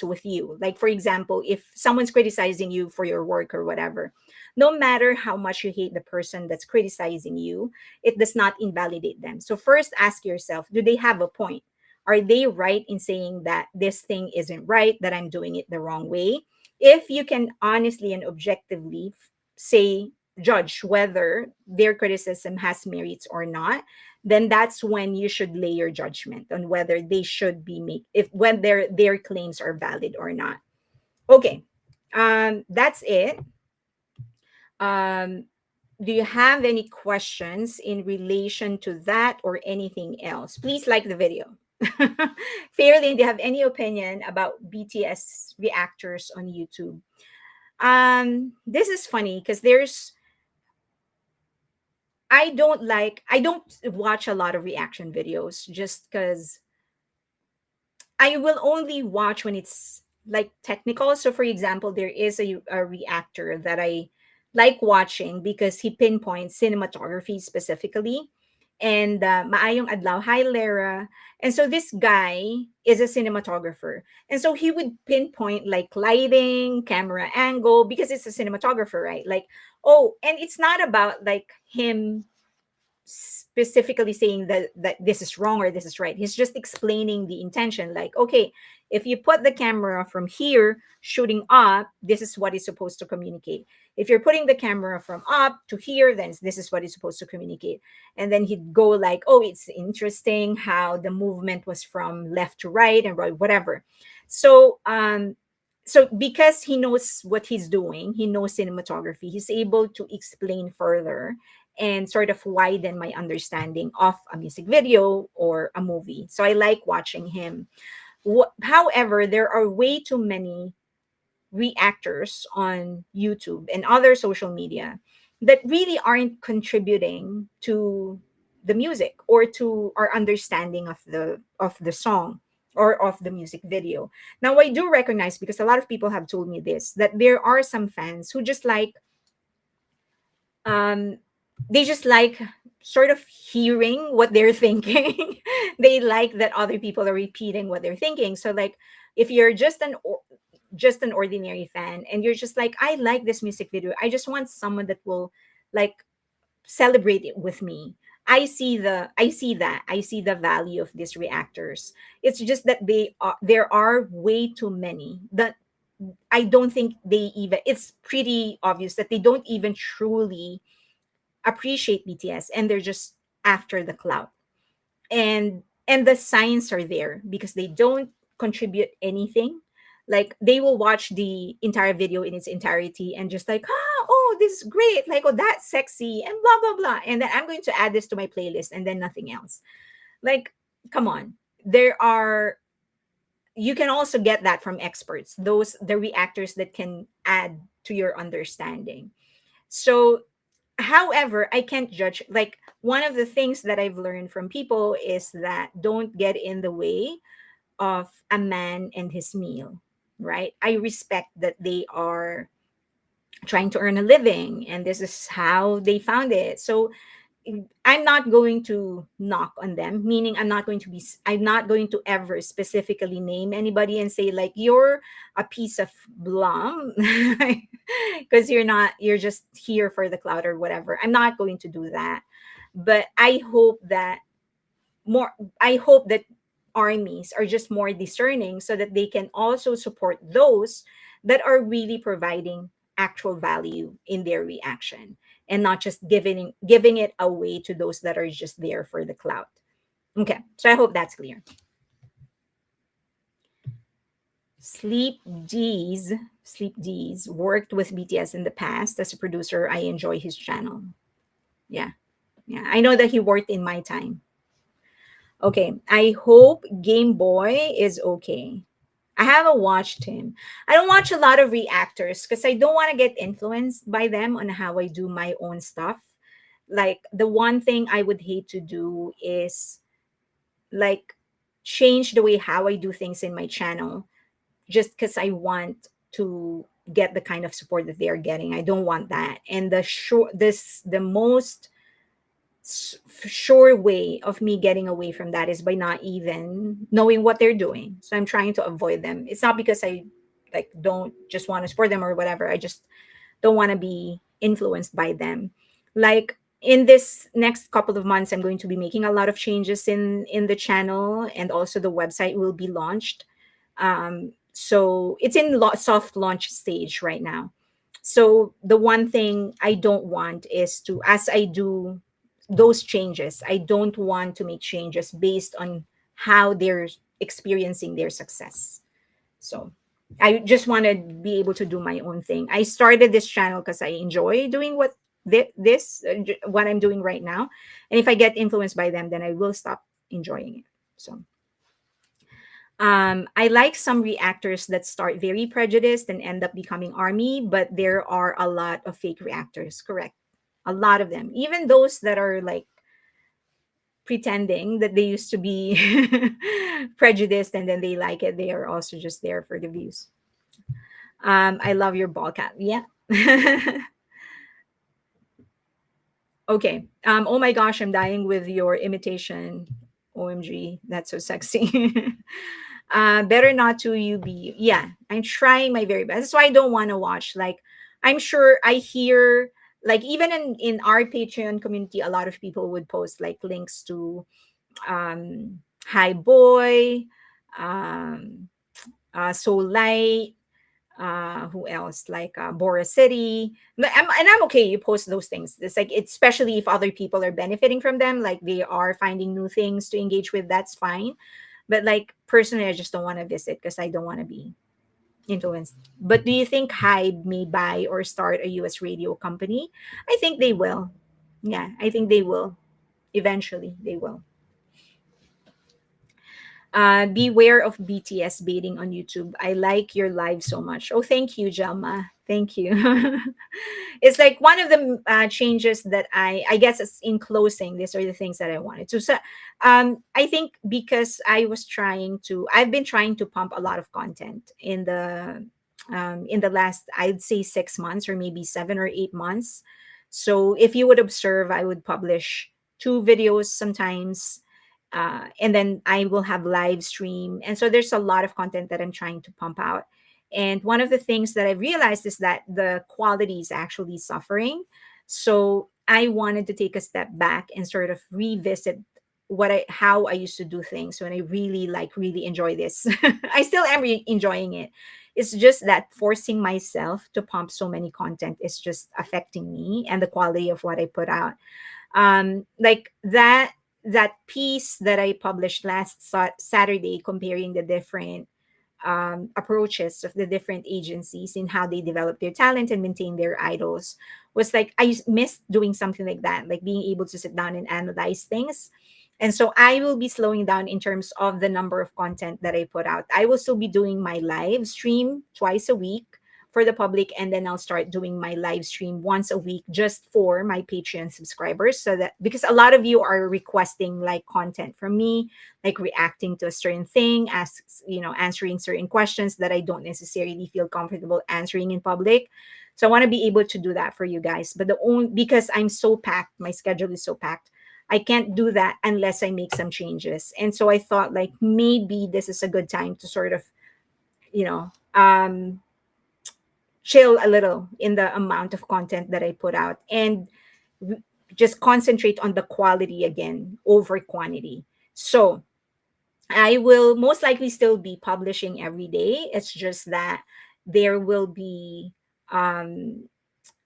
with you. Like for example, if someone's criticizing you for your work or whatever, no matter how much you hate the person that's criticizing you, it does not invalidate them. So first ask yourself, do they have a point? Are they right in saying that this thing isn't right, that I'm doing it the wrong way? If you can honestly and objectively say, judge whether their criticism has merits or not, then that's when you should lay your judgment on whether they should be made, if when their claims are valid or not. Okay, that's it. Um, do you have any questions in relation to that or anything else? Please like the video. Fairlane, do you have any opinion about BTS reactors on YouTube? This is funny because I don't watch a lot of reaction videos just because I will only watch when it's like technical. So, for example, there is a reactor that I like watching because he pinpoints cinematography specifically. And Maayong Adlaw, hi Lara. And so this guy is a cinematographer. And so he would pinpoint like lighting, camera angle, because it's a cinematographer, right? Like, oh, and it's not about like him specifically saying that this is wrong or this is right. He's just explaining the intention, like, okay, if you put the camera from here shooting up, this is what it's supposed to communicate. If you're putting the camera from up to here, then this is what it's supposed to communicate. And then he'd go like, oh, it's interesting how the movement was from left to right and right, whatever. So because he knows what he's doing, he knows cinematography, he's able to explain further and sort of widen my understanding of a music video or a movie. So I like watching him. However, there are way too many reactors on YouTube and other social media that really aren't contributing to the music or to our understanding of the song or of the music video. Now I do recognize, because a lot of people have told me this, that there are some fans who just like um they just like sort of hearing what they're thinking. They like that other people are repeating what they're thinking. So like if you're just an ordinary fan and you're just like, I like this music video, I just want someone that will like celebrate it with me. I see the value of these reactors. It's just that there are way too many that I don't think they even, it's pretty obvious that they don't even truly appreciate BTS, and they're just after the clout. And the signs are there because they don't contribute anything. Like they will watch the entire video in its entirety and just like, ah, oh, this is great, like, oh, that's sexy and blah blah blah, and then I'm going to add this to my playlist and then nothing else. Like, come on. There are, you can also get that from experts, those the reactors that can add to your understanding. So however, I can't judge. Like, one of the things that I've learned from people is that don't get in the way of a man and his meal, right? I respect that they are trying to earn a living and this is how they found it. So I'm not going to knock on them, meaning I'm not going to ever specifically name anybody and say like you're a piece of blum because you're just here for the cloud or whatever. I'm not going to do that. But more I hope that armies are just more discerning so that they can also support those that are really providing actual value in their reaction and not just giving it away to those that are just there for the clout. Okay, so I hope that's clear. Sleep D's Sleep D's worked with BTS in the past as a producer. I enjoy his channel. Yeah. Yeah, I know that he worked in my time. Okay, I hope Game Boy is okay. I haven't watched him. I don't watch a lot of reactors because I don't want to get influenced by them on how I do my own stuff. Like, the one thing I would hate to do is like change the way how I do things in my channel just because I want to get the kind of support that they are getting. I don't want that. And the most sure way of me getting away from that is by not even knowing what they're doing. So I'm trying to avoid them. It's not because I like don't just want to support them or whatever. I just don't want to be influenced by them. Like, in this next couple of months, I'm going to be making a lot of changes in the channel, and also the website will be launched. So it's in soft launch stage right now. So the one thing I don't want is to, as I do those changes, I don't want to make changes based on how they're experiencing their success. So I just want to be able to do my own thing. I started this channel because I enjoy doing what I'm doing right now, and if I get influenced by them, then I will stop enjoying it. So I like some reactors that start very prejudiced and end up becoming army, but there are a lot of fake reactors. Correct, a lot of them, even those that are like pretending that they used to be prejudiced and then they like it. They are also just there for the views. I love your ball cap. Yeah. Okay. Oh my gosh, I'm dying with your imitation. OMG, that's so sexy. Better not to you be. Yeah, I'm trying my very best. That's why I don't want to watch. Like, I'm sure I hear, like, even in our Patreon community, a lot of people would post like links to Hi Boy, um, Soul Light, who else, like Bora City. And I'm okay, you post those things. It's like, especially if other people are benefiting from them, like they are finding new things to engage with, that's fine. But like personally, I just don't want to visit because I don't want to be influenced. But do you think Hyde may buy or start a US radio company? I think they will. Yeah, I think they will. Eventually they will. Beware of BTS baiting on YouTube. I like your live so much. Oh, thank you, Jalma. Thank you. It's like one of the changes that I guess it's in closing. These are the things that I wanted to. So, I think because I've been trying to pump a lot of content in the last, I'd say 6 months or maybe 7 or 8 months. So if you would observe, I would publish 2 videos sometimes, and then I will have live stream. And so there's a lot of content that I'm trying to pump out. And one of the things that I realized is that the quality is actually suffering. So I wanted to take a step back and sort of revisit how I used to do things when I really enjoy this. I still am enjoying it. It's just that forcing myself to pump so many content is just affecting me and the quality of what I put out. Like that piece that I published last Saturday, comparing the different approaches of the different agencies in how they develop their talent and maintain their idols, was like I missed doing something like that, like being able to sit down and analyze things. And so I will be slowing down in terms of the number of content that I put out. I will still be doing my live stream twice a week for the public, and then I'll start doing my live stream once a week just for my Patreon subscribers, so that, because a lot of you are requesting like content from me, like reacting to a certain thing, answering certain questions that I don't necessarily feel comfortable answering in public. So I want to be able to do that for you guys. But the only, because I'm so packed, my schedule is so packed, I can't do that unless I make some changes. And so I thought like maybe this is a good time to sort of, you know, chill a little in the amount of content that I put out, and just concentrate on the quality again over quantity. So I will most likely still be publishing every day. It's just that there will be um,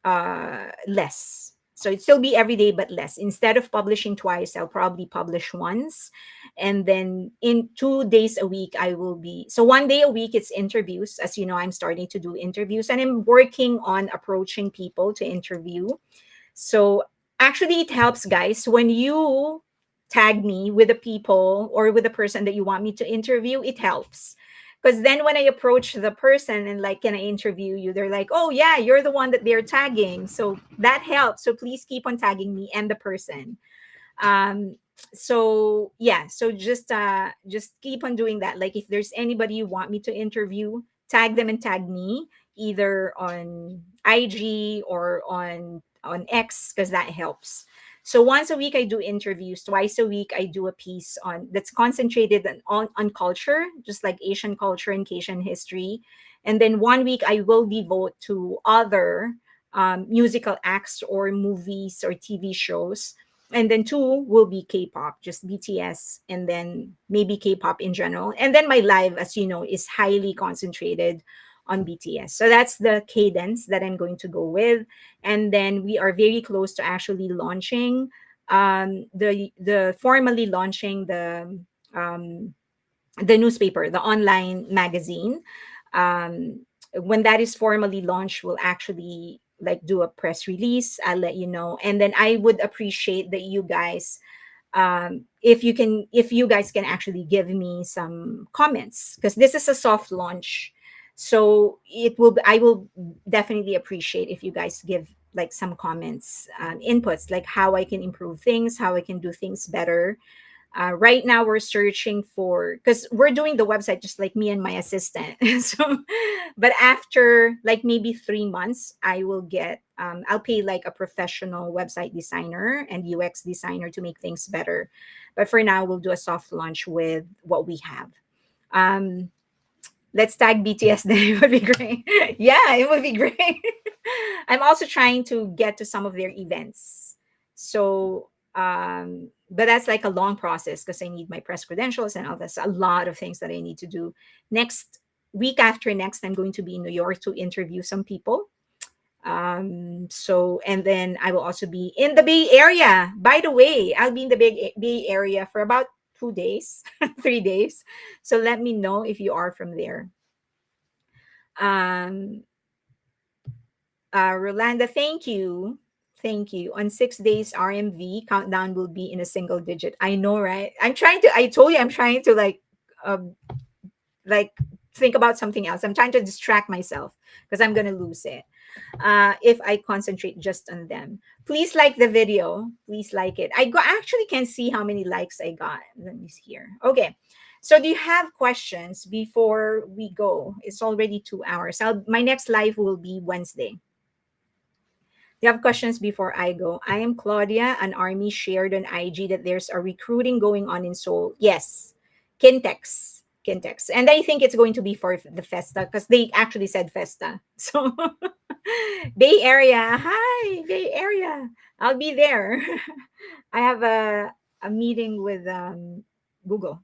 less. So it still be every day, but less. Instead of publishing twice, I'll probably publish once. And then in 2 days a week, I will be. So one day a week, it's interviews. As you know, I'm starting to do interviews and I'm working on approaching people to interview. So actually, it helps, guys, when you tag me with the people or with the person that you want me to interview. It helps because then when I approach the person and like, can I interview you? They're like, oh yeah, you're the one that they're tagging. So that helps. So please keep on tagging me and the person. So yeah, so just keep on doing that. Like if there's anybody you want me to interview, tag them and tag me either on IG or on X, because that helps. So once a week I do interviews, twice a week I do a piece on that's concentrated on culture, just like Asian culture and Asian history. And then one week I will devote to other musical acts or movies or TV shows. And then two will be K-pop, just BTS, and then maybe K-pop in general. And then my live, as you know, is highly concentrated on BTS. So that's the cadence that I'm going to go with. And then we are very close to actually launching the formally launching um, the newspaper, the online magazine. um, when that is formally launched, we'll actually like do a press release. I'll let you know, and then I would appreciate that you guys, if you guys can actually give me some comments, because this is a soft launch. So I will definitely appreciate if you guys give like some comments, inputs, like how I can improve things, how I can do things better. Right now we're searching for, because we're doing the website just like me and my assistant. So but after like maybe 3 months, I'll pay like a professional website designer and UX designer to make things better. But for now, we'll do a soft launch with what we have. um let's tag BTS then. It would be great. Yeah, it would be great. I'm also trying to get to some of their events. So, but that's like a long process because I need my press credentials and all this. A lot of things that I need to do. Next week after next, I'm going to be in New York to interview some people. So, and then I will also be in the Bay Area. By the way, I'll be in the Bay Area for about 2 days, 3 days. So let me know if you are from there. Um, Rolanda, thank you. Thank you. On 6 days RMV, countdown will be in a single digit. I know, right? I told you I'm trying to um, like think about something else. I'm trying to distract myself because I'm going to lose it if I concentrate just on them. Please like the video. Please like it. Actually can see how many likes I got. Let me see here. Okay. So do you have questions before we go? It's already 2 hours. My next live will be Wednesday. Do you have questions before I go? I am Claudia. An army shared on IG that there's a recruiting going on in Seoul. Yes. Kintex. Kintex. And I think it's going to be for the Festa because they actually said Festa. So Bay Area. Hi, Bay Area. I'll be there. I have a meeting with Google.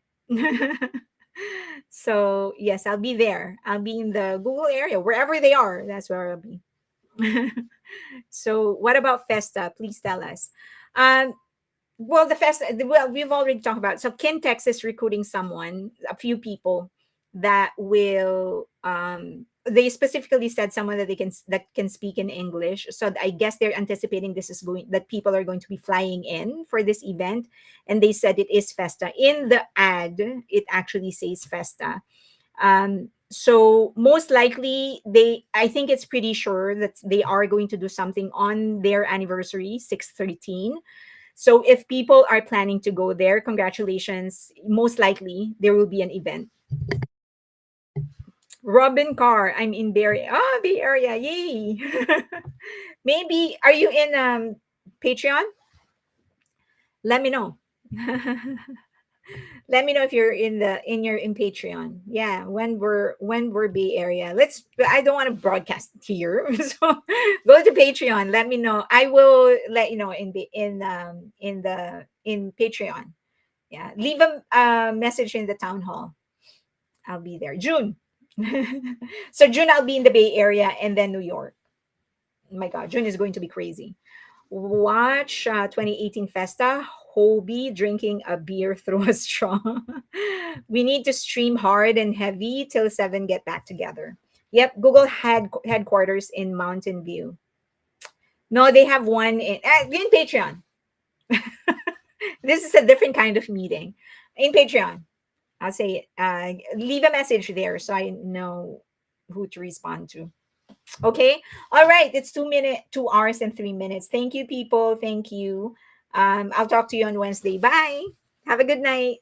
So yes, I'll be there. I'll be in the Google area, wherever they are. That's where I'll be. So what about Festa? Please tell us. Um, well, we've already talked about it. So Kintex is recruiting someone, a few people that will they specifically said someone that can speak in English. So I guess they're anticipating that people are going to be flying in for this event. And they said it is Festa. In the ad, it actually says Festa. So most likely I think it's pretty sure that they are going to do something on their anniversary, 613. So if people are planning to go there, congratulations. Most likely there will be an event. Robin Carr, I'm in Bay Area. Yay. Maybe are you in Patreon? Let me know. Let me know if you're in Patreon. Yeah, when we're Bay Area. I don't want to broadcast here. So go to Patreon. Let me know. I will let you know in Patreon. Yeah. Leave a message in the town hall. I'll be there. June. So June I'll be in the Bay Area and then New York. Oh my god, June is going to be crazy. Watch 2018 Festa, Hobie drinking a beer through a straw. We need to stream hard and heavy till 7 get back together. Yep, Google had headquarters in Mountain View. No, they have one in Patreon. This is a different kind of meeting. In Patreon, I'll say leave a message there so I know who to respond to. Okay. All right. It's 2 hours and 3 minutes. Thank you, people. Thank you. I'll talk to you on Wednesday. Bye. Have a good night.